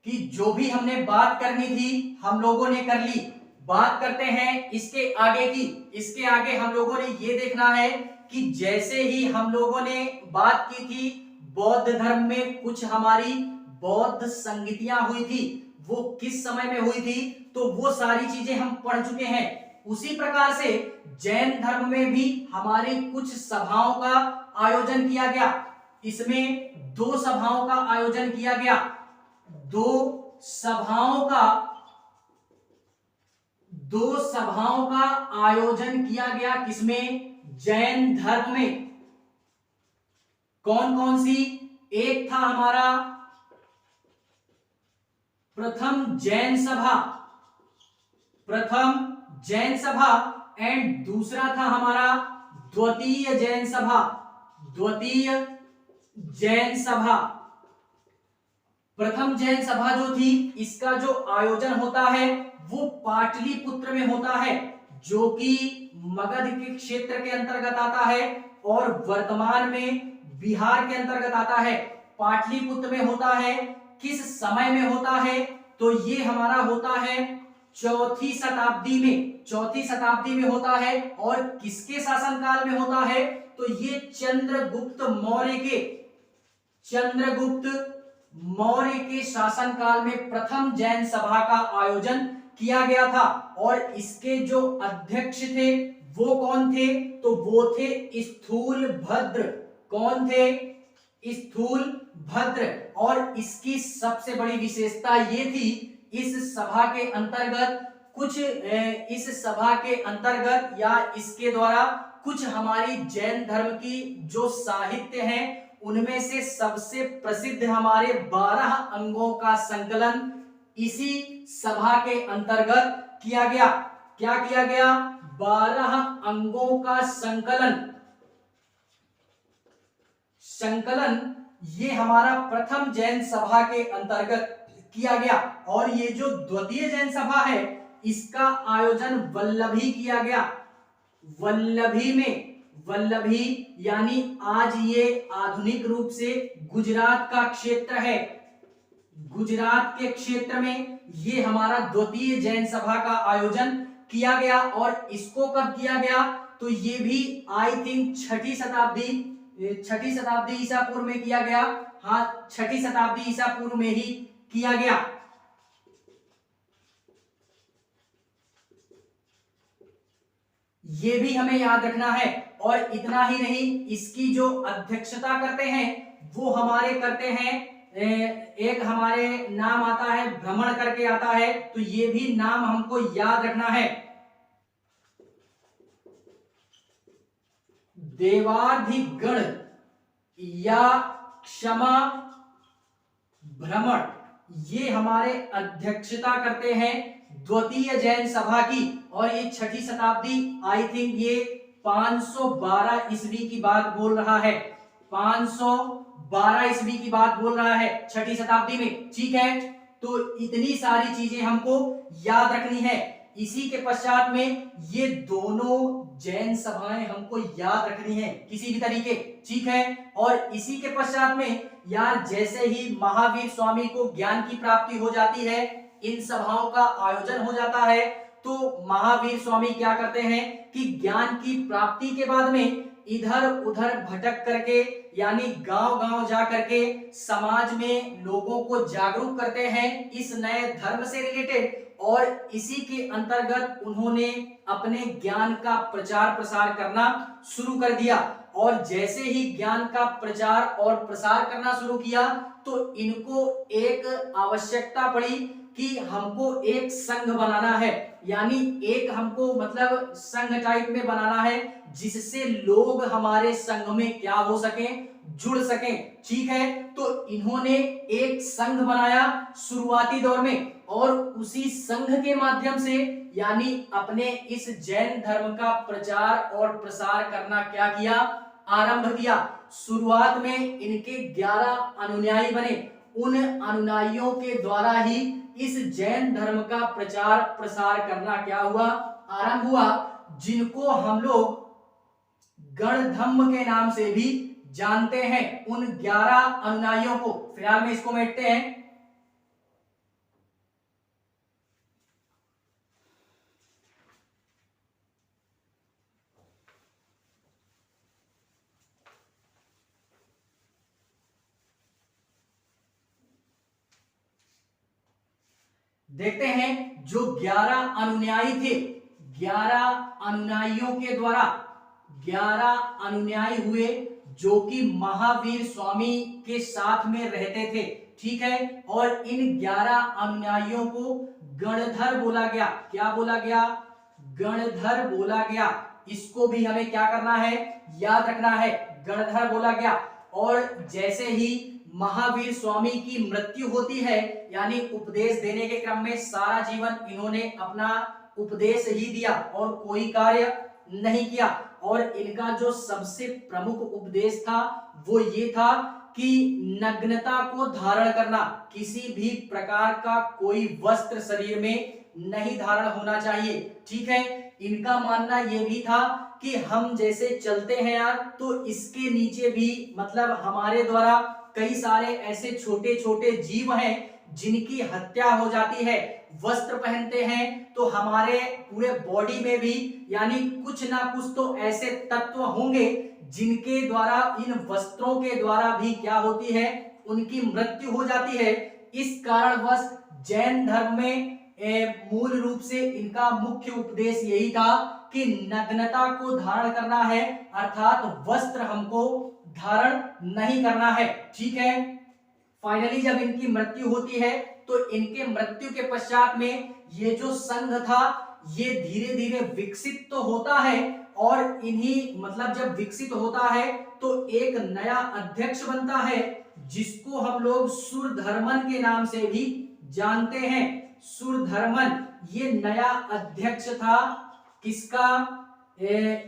कि जो भी हमने बात करनी थी हम लोगों ने कर ली। बात करते हैं इसके आगे की। इसके आगे हम लोगों ने ये देखना है कि जैसे ही हम लोगों ने बात की थी बौद्ध धर्म में कुछ हमारी बौद्ध संगतियां हुई थी, वो किस समय में हुई थी, तो वो सारी चीजें हम पढ़ चुके हैं। उसी प्रकार से जैन धर्म में भी हमारी कुछ सभाओं का आयोजन किया गया। इसमें 2 सभाओं का आयोजन किया गया। 2 सभाओं का आयोजन किया गया किसमें, जैन धर्म में। कौन कौन सी, एक था हमारा प्रथम जैन सभा एंड दूसरा था हमारा द्वितीय जैन सभा। प्रथम जैन सभा जो थी इसका जो आयोजन होता है वो पाटलिपुत्र में होता है, जो कि मगध के क्षेत्र के अंतर्गत आता है और वर्तमान में बिहार के अंतर्गत आता है। पाटलिपुत्र में होता है, किस समय में होता है, तो ये हमारा होता है 4वीं शताब्दी में होता है। और किसके शासनकाल में होता है, तो ये चंद्रगुप्त मौर्य के शासनकाल में प्रथम जैन सभा का आयोजन किया गया था और इसके जो अध्यक्ष थे वो कौन थे? तो वो थे स्थूलभद्र। कौन थे? स्थूलभद्र। और इसकी सबसे बड़ी विशेषता ये थी, इस सभा के अंतर्गत या इसके द्वारा कुछ हमारी जैन धर्म की जो साहित्य हैं उनमें से सबसे प्रसिद्ध हमारे 12 अंगों का संकलन इसी सभा के अंतर्गत किया गया। क्या किया गया? 12 अंगों का संकलन ये हमारा प्रथम जैन सभा के अंतर्गत किया गया। और ये जो द्वितीय जैन सभा है इसका आयोजन वल्लभी किया गया। वल्लभी में, वल्लभी यानी आज ये आधुनिक रूप से गुजरात का क्षेत्र है। गुजरात के क्षेत्र में ये हमारा द्वितीय जैन सभा का आयोजन किया गया। और इसको कब किया गया? तो ये भी आई थिंक छठी शताब्दी ईसा पूर्व में किया गया। हाँ, छठी शताब्दी ईसा पूर्व में ही किया गया। ये भी हमें याद रखना है। और इतना ही नहीं, इसकी जो अध्यक्षता करते हैं वो हमारे करते हैं, एक हमारे नाम आता है भ्रमण करके आता है, तो ये भी नाम हमको याद रखना है। देवाधिगण या क्षमा भ्रमण, ये हमारे अध्यक्षता करते हैं द्वितीय जैन सभा की। और ये छठी शताब्दी, आई थिंक ये 512 ईस्वी की बात बोल रहा है। 512 ईस्वी की बात बोल रहा है छठी शताब्दी में। ठीक है, तो इतनी सारी चीजें हमको याद रखनी है। इसी के पश्चात में ये दोनों जैन सभाएं हमको याद रखनी है किसी भी तरीके। ठीक है, और इसी के पश्चात में यार जैसे ही महावीर स्वामी को ज्ञान की प्राप्ति हो जाती है, इन सभाओं का आयोजन हो जाता है, तो महावीर स्वामी क्या करते हैं कि ज्ञान की प्राप्ति के बाद में इधर उधर भटक करके यानी गांव-गांव जा करके समाज में लोगों को जागरूक करते हैं इस नए धर्म से रिलेटेड। और इसी के अंतर्गत उन्होंने अपने ज्ञान का प्रचार प्रसार करना शुरू कर दिया। और जैसे ही ज्ञान का प्रचार और प्रसार करना शुरू किया तो इनको एक आवश्यकता पड़ी कि हमको एक संघ बनाना है, यानी एक हमको मतलब संघ टाइप में बनाना है जिससे लोग हमारे संघ में क्या हो सके, जुड़ सके। ठीक है, तो इन्होंने एक संघ बनाया शुरुआती दौर में और उसी संघ के माध्यम से यानी अपने इस जैन धर्म का प्रचार और प्रसार करना क्या किया, आरंभ किया। शुरुआत में इनके 11 अनुयायी बने। उन अनुयायियों के द्वारा ही इस जैन धर्म का प्रचार प्रसार करना क्या हुआ, आरंभ हुआ, जिनको हम लोग गणधम्म के नाम से भी जानते हैं। उन 11 अनुयायियों को फिलहाल में इसको मेटते हैं। देखते हैं जो 11 अनुयायी थे, 11 अनुयायियों के द्वारा 11 अनुयायी हुए जो कि महावीर स्वामी के साथ में रहते थे। ठीक है, और इन 11 अनुयायियों को गणधर बोला गया। क्या बोला गया? गणधर बोला गया। इसको भी हमें क्या करना है, याद रखना है, गणधर बोला गया। और जैसे ही महावीर स्वामी की मृत्यु होती है यानी उपदेश देने के क्रम में सारा जीवन इन्होंने अपना उपदेश ही दिया और कोई कार्य नहीं किया। और इनका जो सबसे प्रमुख उपदेश था वो ये था कि नग्नता को धारण करना, किसी भी प्रकार का कोई वस्त्र शरीर में नहीं धारण होना चाहिए। ठीक है, इनका मानना ये भी था कि हम जैसे चलते हैं यार, तो इसके नीचे भी मतलब हमारे द्वारा कई सारे ऐसे छोटे छोटे जीव हैं जिनकी हत्या हो जाती है। वस्त्र पहनते हैं तो हमारे पूरे बॉडी में भी यानी कुछ ना कुछ तो ऐसे तत्व होंगे जिनके द्वारा इन वस्त्रों के द्वारा भी क्या होती है, उनकी मृत्यु हो जाती है। इस कारणवश जैन धर्म में मूल रूप से इनका मुख्य उपदेश यही था कि नग्नता को धारण करना है, अर्थात वस्त्र हमको धारण नहीं करना है। ठीक है, फाइनली जब इनकी मृत्यु होती है तो इनके मृत्यु के पश्चात में ये जो संघ था ये धीरे धीरे विकसित तो होता है, और इन्हीं मतलब जब विकसित होता है तो एक नया अध्यक्ष बनता है जिसको हम लोग सुरधर्मन के नाम से भी जानते हैं। सुरधर्मन ये नया अध्यक्ष था किसका,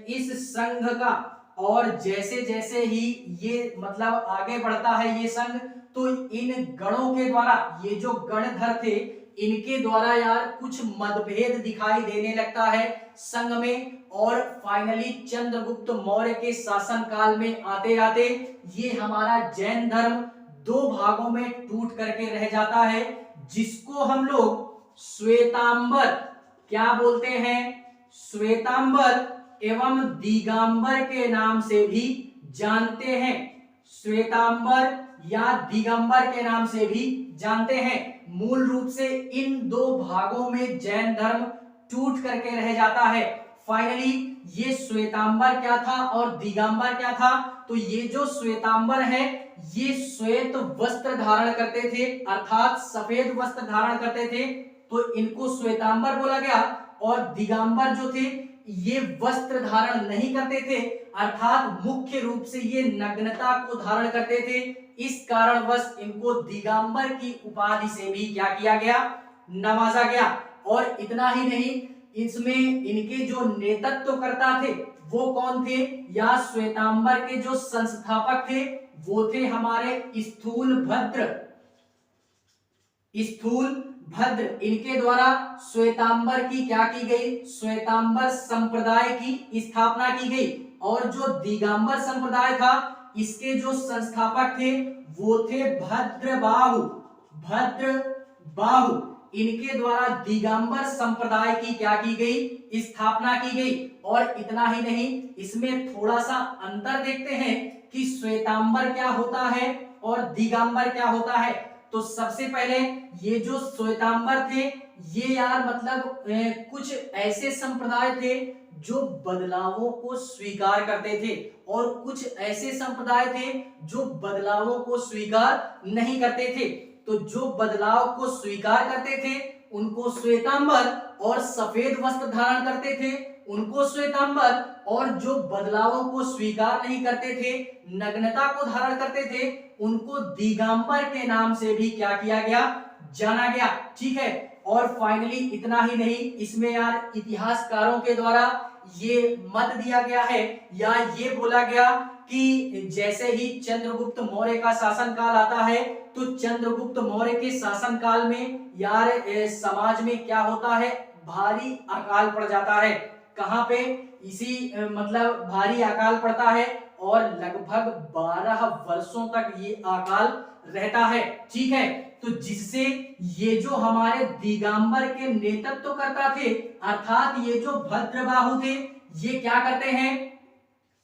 इस संघ का। और जैसे जैसे ही ये मतलब आगे बढ़ता है ये संघ, तो इन गणों के द्वारा, ये जो गणधर थे इनके द्वारा यार कुछ मतभेद दिखाई देने लगता है संघ में। और फाइनली चंद्रगुप्त मौर्य के शासन काल में आते आते ये हमारा जैन धर्म दो भागों में टूट करके रह जाता है, जिसको हम लोग श्वेतांबर क्या बोलते हैं, श्वेतांबर एवं दिगंबर के नाम से भी जानते हैं। श्वेतांबर या दिगंबर के नाम से भी जानते हैं। मूल रूप से इन दो भागों में जैन धर्म टूट करके रह जाता है। फाइनली ये श्वेतांबर क्या था और दिगंबर क्या था, तो ये जो श्वेतांबर है ये श्वेत वस्त्र धारण करते थे, अर्थात सफेद वस्त्र धारण करते थे, तो इनको श्वेतांबर बोला गया। और दिगंबर जो थे ये वस्त्र धारण नहीं करते थे, अर्थात मुख्य रूप से ये नग्नता को धारण करते थे। इस कारणवश इनको दिगंबर की उपाधि से भी क्या किया गया, नवाजा गया। और इतना ही नहीं, इसमें इनके जो नेतृत्वकर्ता थे वो कौन थे, या श्वेतांबर के जो संस्थापक थे वो थे हमारे स्थूलभद्र। स्थूलभद्र इनके द्वारा श्वेतांबर की क्या की गई, श्वेतांबर संप्रदाय की स्थापना की गई। और जो दिगंबर संप्रदाय था इसके जो संस्थापक थे वो थे भद्रबाहु। भद्रबाहु इनके द्वारा दिगंबर संप्रदाय की क्या की गई, स्थापना की गई। और इतना ही नहीं, इसमें थोड़ा सा अंतर देखते हैं कि श्वेतांबर क्या होता है और दिगंबर क्या होता है। तो सबसे पहले ये जो श्वेतांबर थे ये यार मतलब कुछ ऐसे संप्रदाय थे जो बदलावों को स्वीकार करते थे, और कुछ ऐसे संप्रदाय थे जो बदलावों को स्वीकार नहीं करते थे। तो जो बदलाव को स्वीकार करते थे उनको श्वेतांबर, और सफेद वस्त्र धारण करते थे उनको श्वेतांबर, और जो बदलावों को स्वीकार नहीं करते थे, नग्नता को धारण करते थे, उनको दिगंबर के नाम से भी क्या किया गया, जाना गया। ठीक है, और फाइनली इतना ही नहीं, इसमें यार इतिहासकारों के द्वारा ये मत दिया गया है या ये बोला गया कि जैसे ही चंद्रगुप्त मौर्य का शासनकाल आता है तो चंद्रगुप्त मौर्य के शासनकाल में यार समाज में क्या होता है, भारी अकाल पड़ जाता है। कहां पे, इसी मतलब भारी अकाल पड़ता है और लगभग 12 वर्षों तक ये अकाल रहता है। ठीक है, तो जिससे ये जो हमारे दिगंबर के नेतृत्व करता थे, अर्थात ये जो भद्रबाहु थे, ये क्या करते हैं,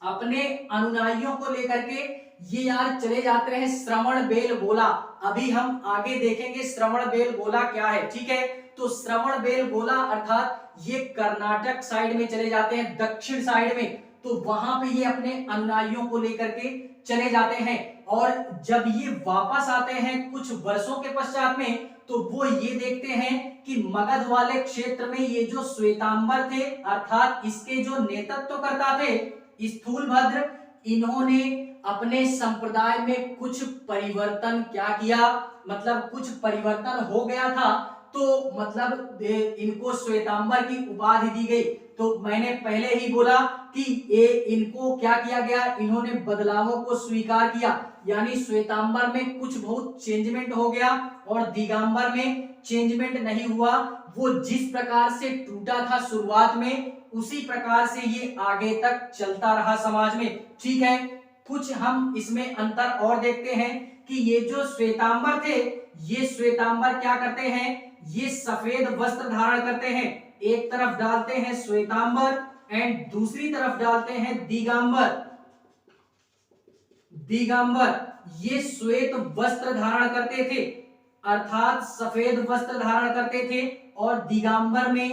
अपने अनुयायियों को लेकर के ये यार चले जाते हैं श्रवण बेलगोला। अभी हम आगे देखेंगे श्रवण बेलगोला क्या है। ठीक है, तो श्रवण बेलगोला अर्थात ये कर्नाटक साइड में चले जाते हैं, दक्षिण साइड में। तो वहां पे ये अपने अनुयायियों को लेकर के चले जाते हैं, और जब ये वापस आते हैं कुछ वर्षों के पश्चात में, तो वो ये देखते हैं कि मगध वाले क्षेत्र में ये जो श्वेतांबर थे, अर्थात इसके जो नेतृत्वकर्ता थे स्थूलभद्र, इन्होंने अपने संप्रदाय में कुछ परिवर्तन क्या किया, मतलब कुछ परिवर्तन हो गया था, तो मतलब इनको श्वेतांबर की उपाधि दी गई। तो मैंने पहले ही बोला कि इनको क्या किया गया, इन्होंने बदलावों को स्वीकार किया, यानी श्वेतांबर में कुछ बहुत चेंजमेंट हो गया और दिगंबर में चेंजमेंट नहीं हुआ। वो जिस प्रकार से टूटा था शुरुआत में, उसी प्रकार से ये आगे तक चलता रहा समाज में। ठीक है, कुछ हम इसमें अंतर और देखते हैं कि ये जो श्वेतांबर थे, ये श्वेतांबर क्या करते हैं, ये सफेद वस्त्र धारण करते हैं। एक तरफ डालते हैं श्वेतांबर एंड दूसरी तरफ डालते हैं दिगंबर। ये श्वेत वस्त्र धारण करते थे, अर्थात सफेद वस्त्र धारण करते थे, और दिगंबर में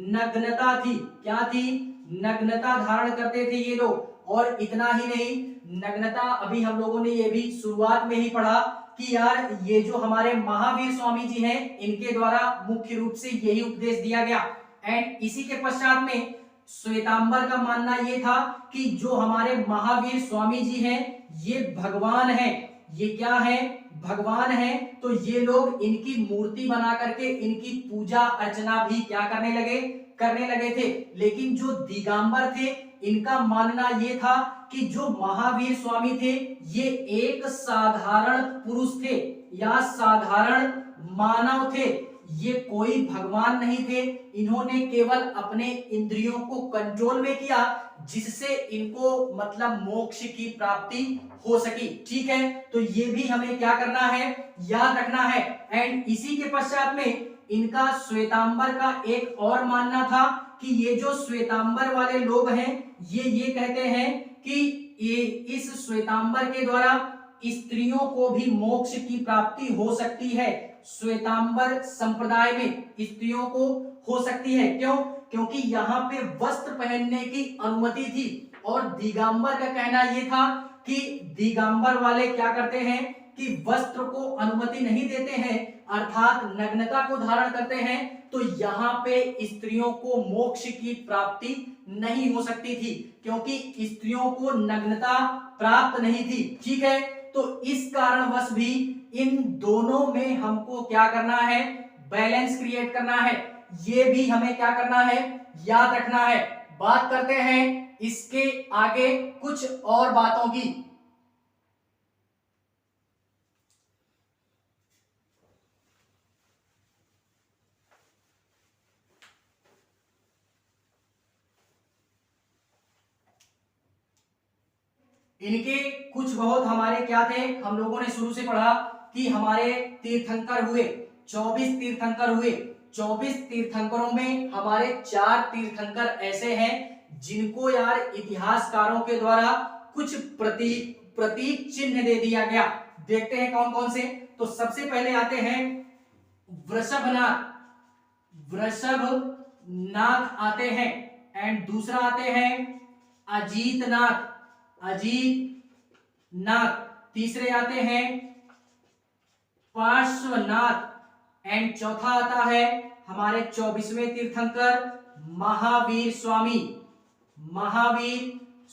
नग्नता थी। क्या थी? नग्नता धारण करते थे ये लोग। और इतना ही नहीं, नग्नता अभी हम लोगों ने ये भी शुरुआत में ही पढ़ा कि यार ये जो हमारे महावीर स्वामी जी हैं, इनके द्वारा मुख्य रूप से यही उपदेश दिया गया। एंड इसी के पश्चात में श्वेतांबर का मानना ये था कि जो हमारे महावीर स्वामी जी हैं ये भगवान हैं। ये क्या है? भगवान है। तो ये लोग इनकी मूर्ति बना करके इनकी पूजा अर्चना भी क्या करने लगे थे। लेकिन जो दिगंबर थे, इनका मानना ये था कि जो महावीर स्वामी थे ये एक साधारण पुरुष थे या साधारण मानव थे, ये कोई भगवान नहीं थे। इन्होंने केवल अपने इंद्रियों को कंट्रोल में किया, जिससे इनको मतलब मोक्ष की प्राप्ति हो सकी। ठीक है, तो ये भी हमें क्या करना है? याद रखना है। एंड इसी के पश्चात में इनका श्वेतांबर का एक और मानना था कि ये जो श्वेतांबर वाले लोग हैं ये कहते हैं कि ये इस श्वेतांबर के द्वारा स्त्रियों को भी मोक्ष की प्राप्ति हो सकती है। श्वेतांबर संप्रदाय में स्त्रियों को हो सकती है। क्यों? क्योंकि यहाँ पे वस्त्र पहनने की अनुमति थी। और दिगंबर का कहना यह था कि दिगंबर वाले क्या करते हैं कि वस्त्र को अनुमति नहीं देते हैं, अर्थात नग्नता को धारण करते हैं। तो यहाँ पे स्त्रियों को मोक्ष की प्राप्ति नहीं हो सकती थी, क्योंकि स्त्रियों को नग्नता प्राप्त नहीं थी। ठीक है, तो इस कारणवश भी इन दोनों में हमको क्या करना है? बैलेंस क्रिएट करना है। ये भी हमें क्या करना है? याद रखना है। बात करते हैं इसके आगे कुछ और बातों की। इनके कुछ बहुत हमारे क्या थे, हम लोगों ने शुरू से पढ़ा कि हमारे तीर्थंकर हुए, 24 तीर्थंकर हुए। 24 तीर्थंकरों में हमारे 4 तीर्थंकर ऐसे हैं जिनको यार इतिहासकारों के द्वारा कुछ प्रतीक चिन्ह दे दिया गया। देखते हैं कौन कौन से। तो सबसे पहले आते हैं वृषभनाथ। वृषभनाथ आते हैं। एंड दूसरा आते हैं अजीतनाथ। तीसरे आते हैं पार्श्वनाथ। एंड चौथा आता है हमारे 24वें तीर्थंकर महावीर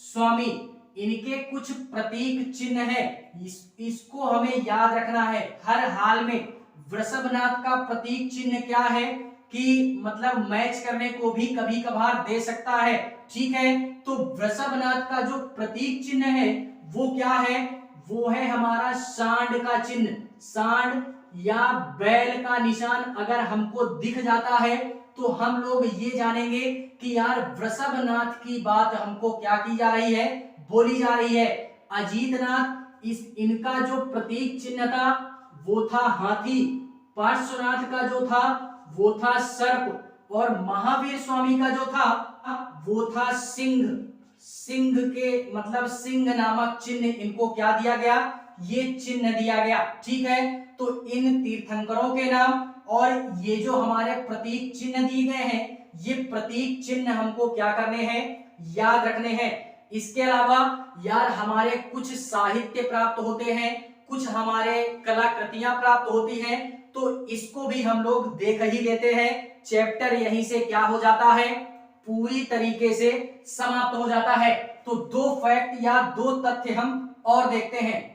स्वामी। इनके कुछ प्रतीक चिन्ह है, इसको हमें याद रखना है हर हाल में। वृषभनाथ का प्रतीक चिन्ह क्या है कि मतलब मैच करने को भी कभी कभार दे सकता है। ठीक है, तो वृषभनाथ का जो प्रतीक चिन्ह है वो क्या है? वो है हमारा सांड का चिन्ह। सांड या बैल का निशान अगर हमको दिख जाता है तो हम लोग ये जानेंगे कि यार वृषभनाथ की बात हमको क्या की जा रही है? बोली जा रही है। अजीतनाथ, इनका जो प्रतीक चिन्ह था वो था हाथी। पार्श्वनाथ का जो था वो था सर्प। और महावीर स्वामी का जो था वो था सिंह। सिंह के मतलब सिंह नामक चिन्ह इनको क्या दिया गया? ये चिन्ह दिया गया। ठीक है, तो इन तीर्थंकरों के नाम और ये जो हमारे प्रतीक चिन्ह दिए गए हैं, ये प्रतीक चिन्ह हमको क्या करने हैं? याद रखने हैं। इसके अलावा यार हमारे कुछ साहित्य प्राप्त होते हैं, कुछ हमारे कलाकृतियां प्राप्त होती हैं, तो इसको भी हम लोग देख ही लेते हैं। चैप्टर यहीं से क्या हो जाता है? पूरी तरीके से समाप्त हो जाता है। तो 2 फैक्ट या 2 तथ्य हम और देखते हैं।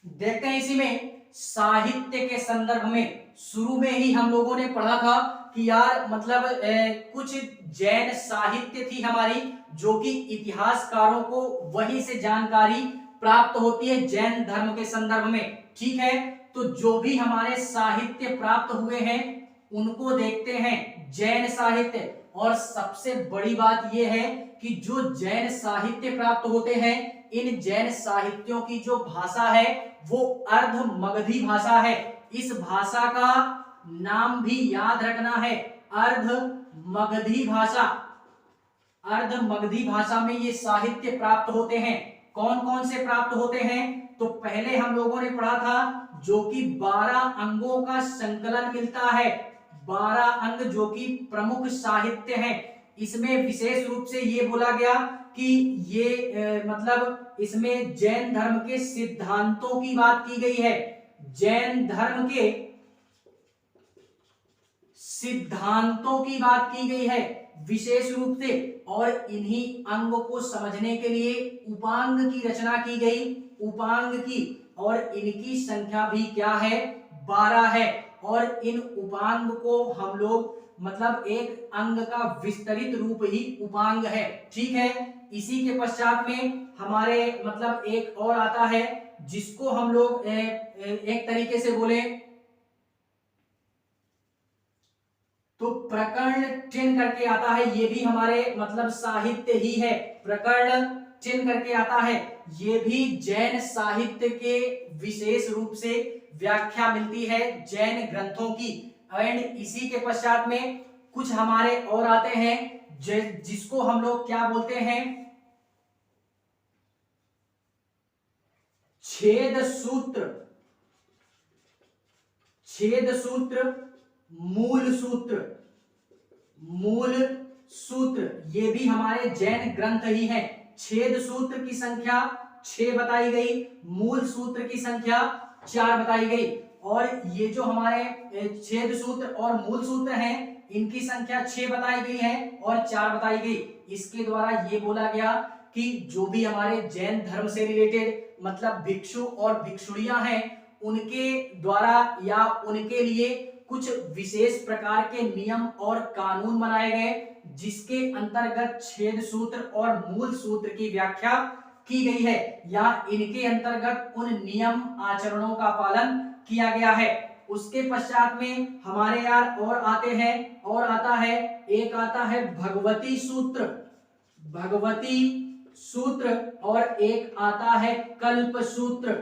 देखते हैं इसी में साहित्य के संदर्भ में। शुरू में ही हम लोगों ने पढ़ा था कि यार मतलब कुछ जैन साहित्य थी हमारी, जो कि इतिहासकारों को वहीं से जानकारी प्राप्त होती है जैन धर्म के संदर्भ में। ठीक है, तो जो भी हमारे साहित्य प्राप्त हुए हैं उनको देखते हैं, जैन साहित्य। और सबसे बड़ी बात यह है कि जो जैन साहित्य प्राप्त होते हैं, इन जैन साहित्यों की जो भाषा है वो अर्ध मगधी भाषा है। इस भाषा का नाम भी याद रखना है, अर्ध मगधी भाषा। अर्ध मगधी भाषा में ये साहित्य प्राप्त होते हैं। कौन कौन से प्राप्त होते हैं? तो पहले हम लोगों ने पढ़ा था जो कि 12 अंगों का संकलन मिलता है, 12 अंग जो कि प्रमुख साहित्य हैं। इसमें विशेष रूप से ये बोला गया कि ये मतलब इसमें जैन धर्म के सिद्धांतों की बात की गई है, जैन धर्म के सिद्धांतों की बात की गई है विशेष रूप से, और इन्हीं अंग को समझने के लिए उपांग की रचना की गई, उपांग की, और इनकी संख्या भी क्या है? 12 है। और इन उपांग को हम लोग मतलब एक अंग का विस्तृत रूप ही उपांग है, ठीक है। इसी के पश्चात में हमारे मतलब एक और आता है जिसको हम लोग एक तरीके से बोले तो प्रकरण चिन्ह करके आता है। ये भी हमारे मतलब साहित्य ही है, प्रकरण चिन्ह करके आता है। ये भी जैन साहित्य के विशेष रूप से व्याख्या मिलती है जैन ग्रंथों की। एंड इसी के पश्चात में कुछ हमारे और आते हैं जिसको हम लोग क्या बोलते हैं? छेद सूत्र, छेद सूत्र, मूल सूत्र, मूल सूत्र, ये भी हमारे जैन ग्रंथ ही हैं। छेद सूत्र की संख्या 6 बताई गई, मूल सूत्र की संख्या 4 बताई गई। और ये जो हमारे छेद सूत्र और मूल सूत्र हैं इनकी संख्या 6 बताई गई है और 4 बताई गई। इसके द्वारा ये बोला गया कि जो भी हमारे जैन धर्म से रिलेटेड मतलब भिक्षु और भिक्षुणियां हैं उनके द्वारा या उनके लिए कुछ विशेष प्रकार के नियम और कानून बनाए गए जिसके अंतर्गत छेद सूत्र और मूल सूत्र की व्याख्या की गई है या इनके अंतर्गत उन नियम आचरणों का पालन किया गया है। उसके पश्चात में हमारे यार और आते हैं, और आता है एक आता है भगवती सूत्र, भगवती सूत्र, और एक आता है कल्प सूत्र,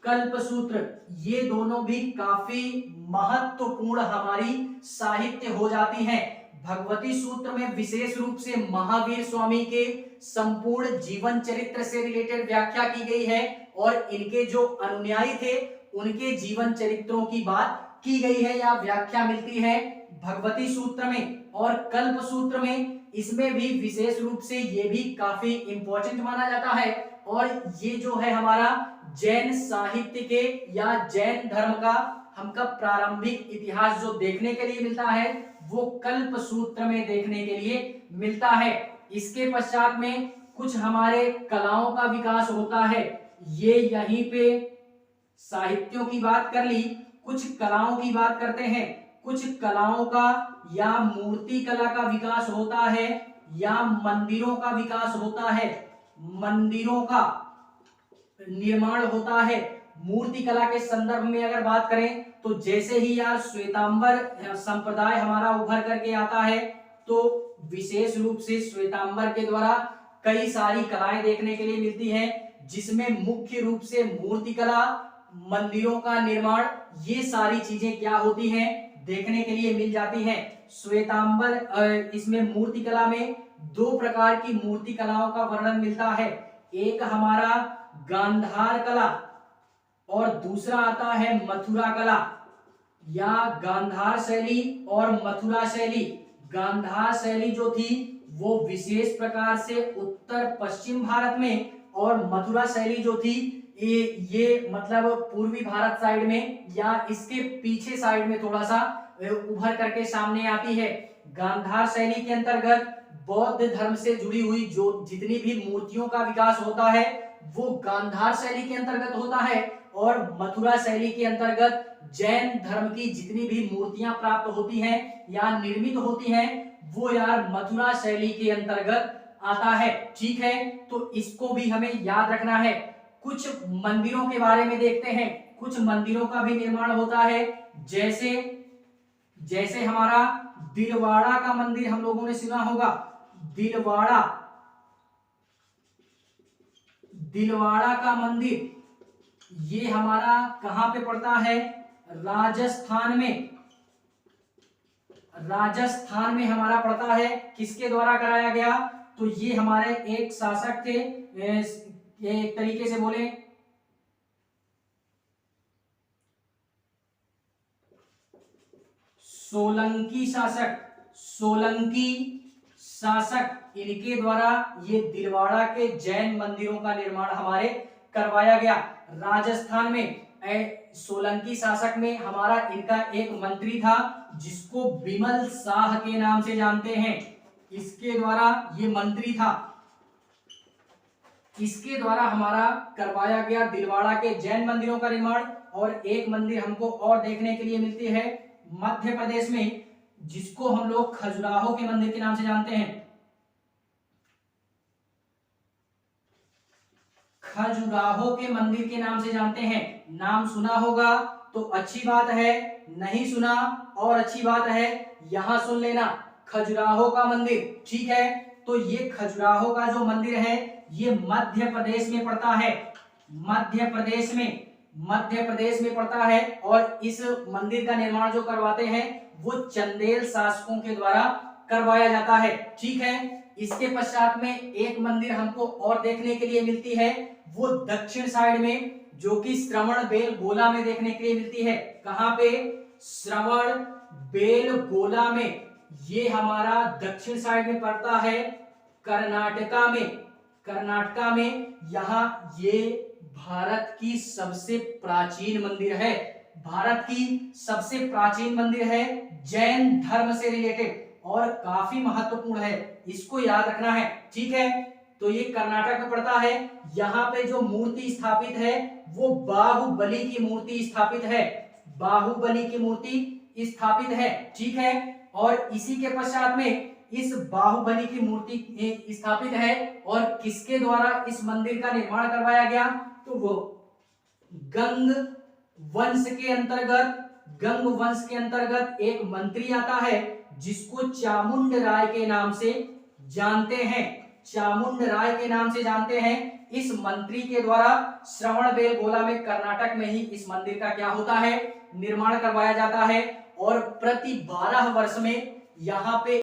कल्प सूत्र। ये दोनों भी काफी महत्वपूर्ण हमारी साहित्य हो जाती हैं। भगवती सूत्र में विशेष रूप से महावीर स्वामी के संपूर्ण जीवन चरित्र से रिलेटेड व्याख्या की गई है और इनके जो अनुयायी थे उनके जीवन चरित्रों की बात की गई है या व्याख्या मिलती है भगवती सूत्र में। और कल्प सूत्र में इसमें भी विशेष रूप से ये भी काफी इंपॉर्टेंट माना जाता है। और ये जो है हमारा जैन साहित्य के या जैन धर्म का हमका प्रारंभिक इतिहास जो देखने के लिए मिलता है वो कल्प सूत्र में देखने के लिए मिलता है। इसके पश्चात में कुछ हमारे कलाओं का विकास होता है। ये यहीं पे साहित्यों की बात कर ली, कुछ कलाओं की बात करते हैं। कुछ कलाओं का या मूर्ति कला का विकास होता है या मंदिरों का विकास होता है, मंदिरों का निर्माण होता है। मूर्ति कला के संदर्भ में अगर बात करें तो जैसे ही यार श्वेतांबर संप्रदाय हमारा उभर करके आता है तो विशेष रूप से श्वेतांबर के द्वारा कई सारी कलाएं देखने के लिए मिलती हैं जिसमें मुख्य रूप से मूर्ति कला, मंदिरों का निर्माण, ये सारी चीजें क्या होती हैं देखने के लिए मिल जाती हैं। श्वेतांबर इसमें मूर्ति कला में 2 प्रकार की मूर्ति कलाओं का वर्णन मिलता है, एक हमारा गांधार कला और दूसरा आता है मथुरा कला या गांधार शैली और मथुरा शैली। गांधार शैली जो थी वो विशेष प्रकार से उत्तर पश्चिम भारत में और मथुरा शैली जो थी ये मतलब पूर्वी भारत साइड में या इसके पीछे साइड में थोड़ा सा उभर करके सामने आती है। गांधार शैली के अंतर्गत बौद्ध धर्म से जुड़ी हुई जो जितनी भी मूर्तियों का विकास होता है वो गांधार शैली के अंतर्गत होता है और मथुरा शैली के अंतर्गत जैन धर्म की जितनी भी मूर्तियां प्राप्त होती हैं या निर्मित होती हैं वो यार मथुरा शैली के अंतर्गत आता है। ठीक है, तो इसको भी हमें याद रखना है। कुछ मंदिरों के बारे में देखते हैं। कुछ मंदिरों का भी निर्माण होता है जैसे हमारा दिलवाड़ा का मंदिर हम लोगों ने सुना होगा। दिलवाड़ा का मंदिर ये हमारा कहां पे पड़ता है? राजस्थान में हमारा पड़ता है। किसके द्वारा कराया गया? तो ये हमारे एक शासक थे, ये एक तरीके से बोले सोलंकी शासक इनके द्वारा ये दिलवाड़ा के जैन मंदिरों का निर्माण हमारे करवाया गया। राजस्थान में सोलंकी शासक में हमारा इनका एक मंत्री था जिसको बिमल शाह के नाम से जानते हैं। इसके द्वारा ये मंत्री था, इसके द्वारा हमारा करवाया गया दिलवाड़ा के जैन मंदिरों का निर्माण। और एक मंदिर हमको और देखने के लिए मिलती है मध्य प्रदेश में, जिसको हम लोग खजुराहो के मंदिर के नाम से जानते हैं। खजुराहो के मंदिर के नाम से जानते हैं। नाम सुना होगा तो अच्छी बात है, नहीं सुना और अच्छी बात है, यहां सुन लेना, खजुराहो का मंदिर। ठीक है, तो ये खजुराहो का जो मंदिर है ये मध्य प्रदेश में पड़ता है। मध्य प्रदेश में पड़ता है। और इस मंदिर का निर्माण जो करवाते हैं वो चंदेल शासकों के द्वारा करवाया जाता है। ठीक है, इसके पश्चात में एक मंदिर हमको और देखने के लिए मिलती है, वो दक्षिण साइड में, जो कि श्रवण बेलगोला में देखने के लिए मिलती है। कहां पे? श्रवण बेलगोला में। ये हमारा दक्षिण साइड में पड़ता है, कर्नाटका में। यहाँ ये भारत की सबसे प्राचीन मंदिर है। भारत की सबसे प्राचीन मंदिर है, जैन धर्म से रिलेटेड और काफी महत्वपूर्ण है, इसको याद रखना है। ठीक है, तो ये कर्नाटक में पड़ता है। यहाँ पे जो मूर्ति स्थापित है वो बाहुबली की मूर्ति स्थापित है। बाहुबली की मूर्ति स्थापित है। ठीक है, और इसी के पश्चात में इस बाहुबली की मूर्ति स्थापित है। और किसके द्वारा इस मंदिर का निर्माण करवाया गया? तो वो गंग वंश के अंतर्गत एक मंत्री आता है जिसको चामुंड राय के नाम से जानते हैं। इस मंत्री के द्वारा श्रवण बेलगोला में, कर्नाटक में ही इस मंदिर का क्या होता है? निर्माण करवाया जाता है। और प्रति 12 वर्ष में यहाँ पे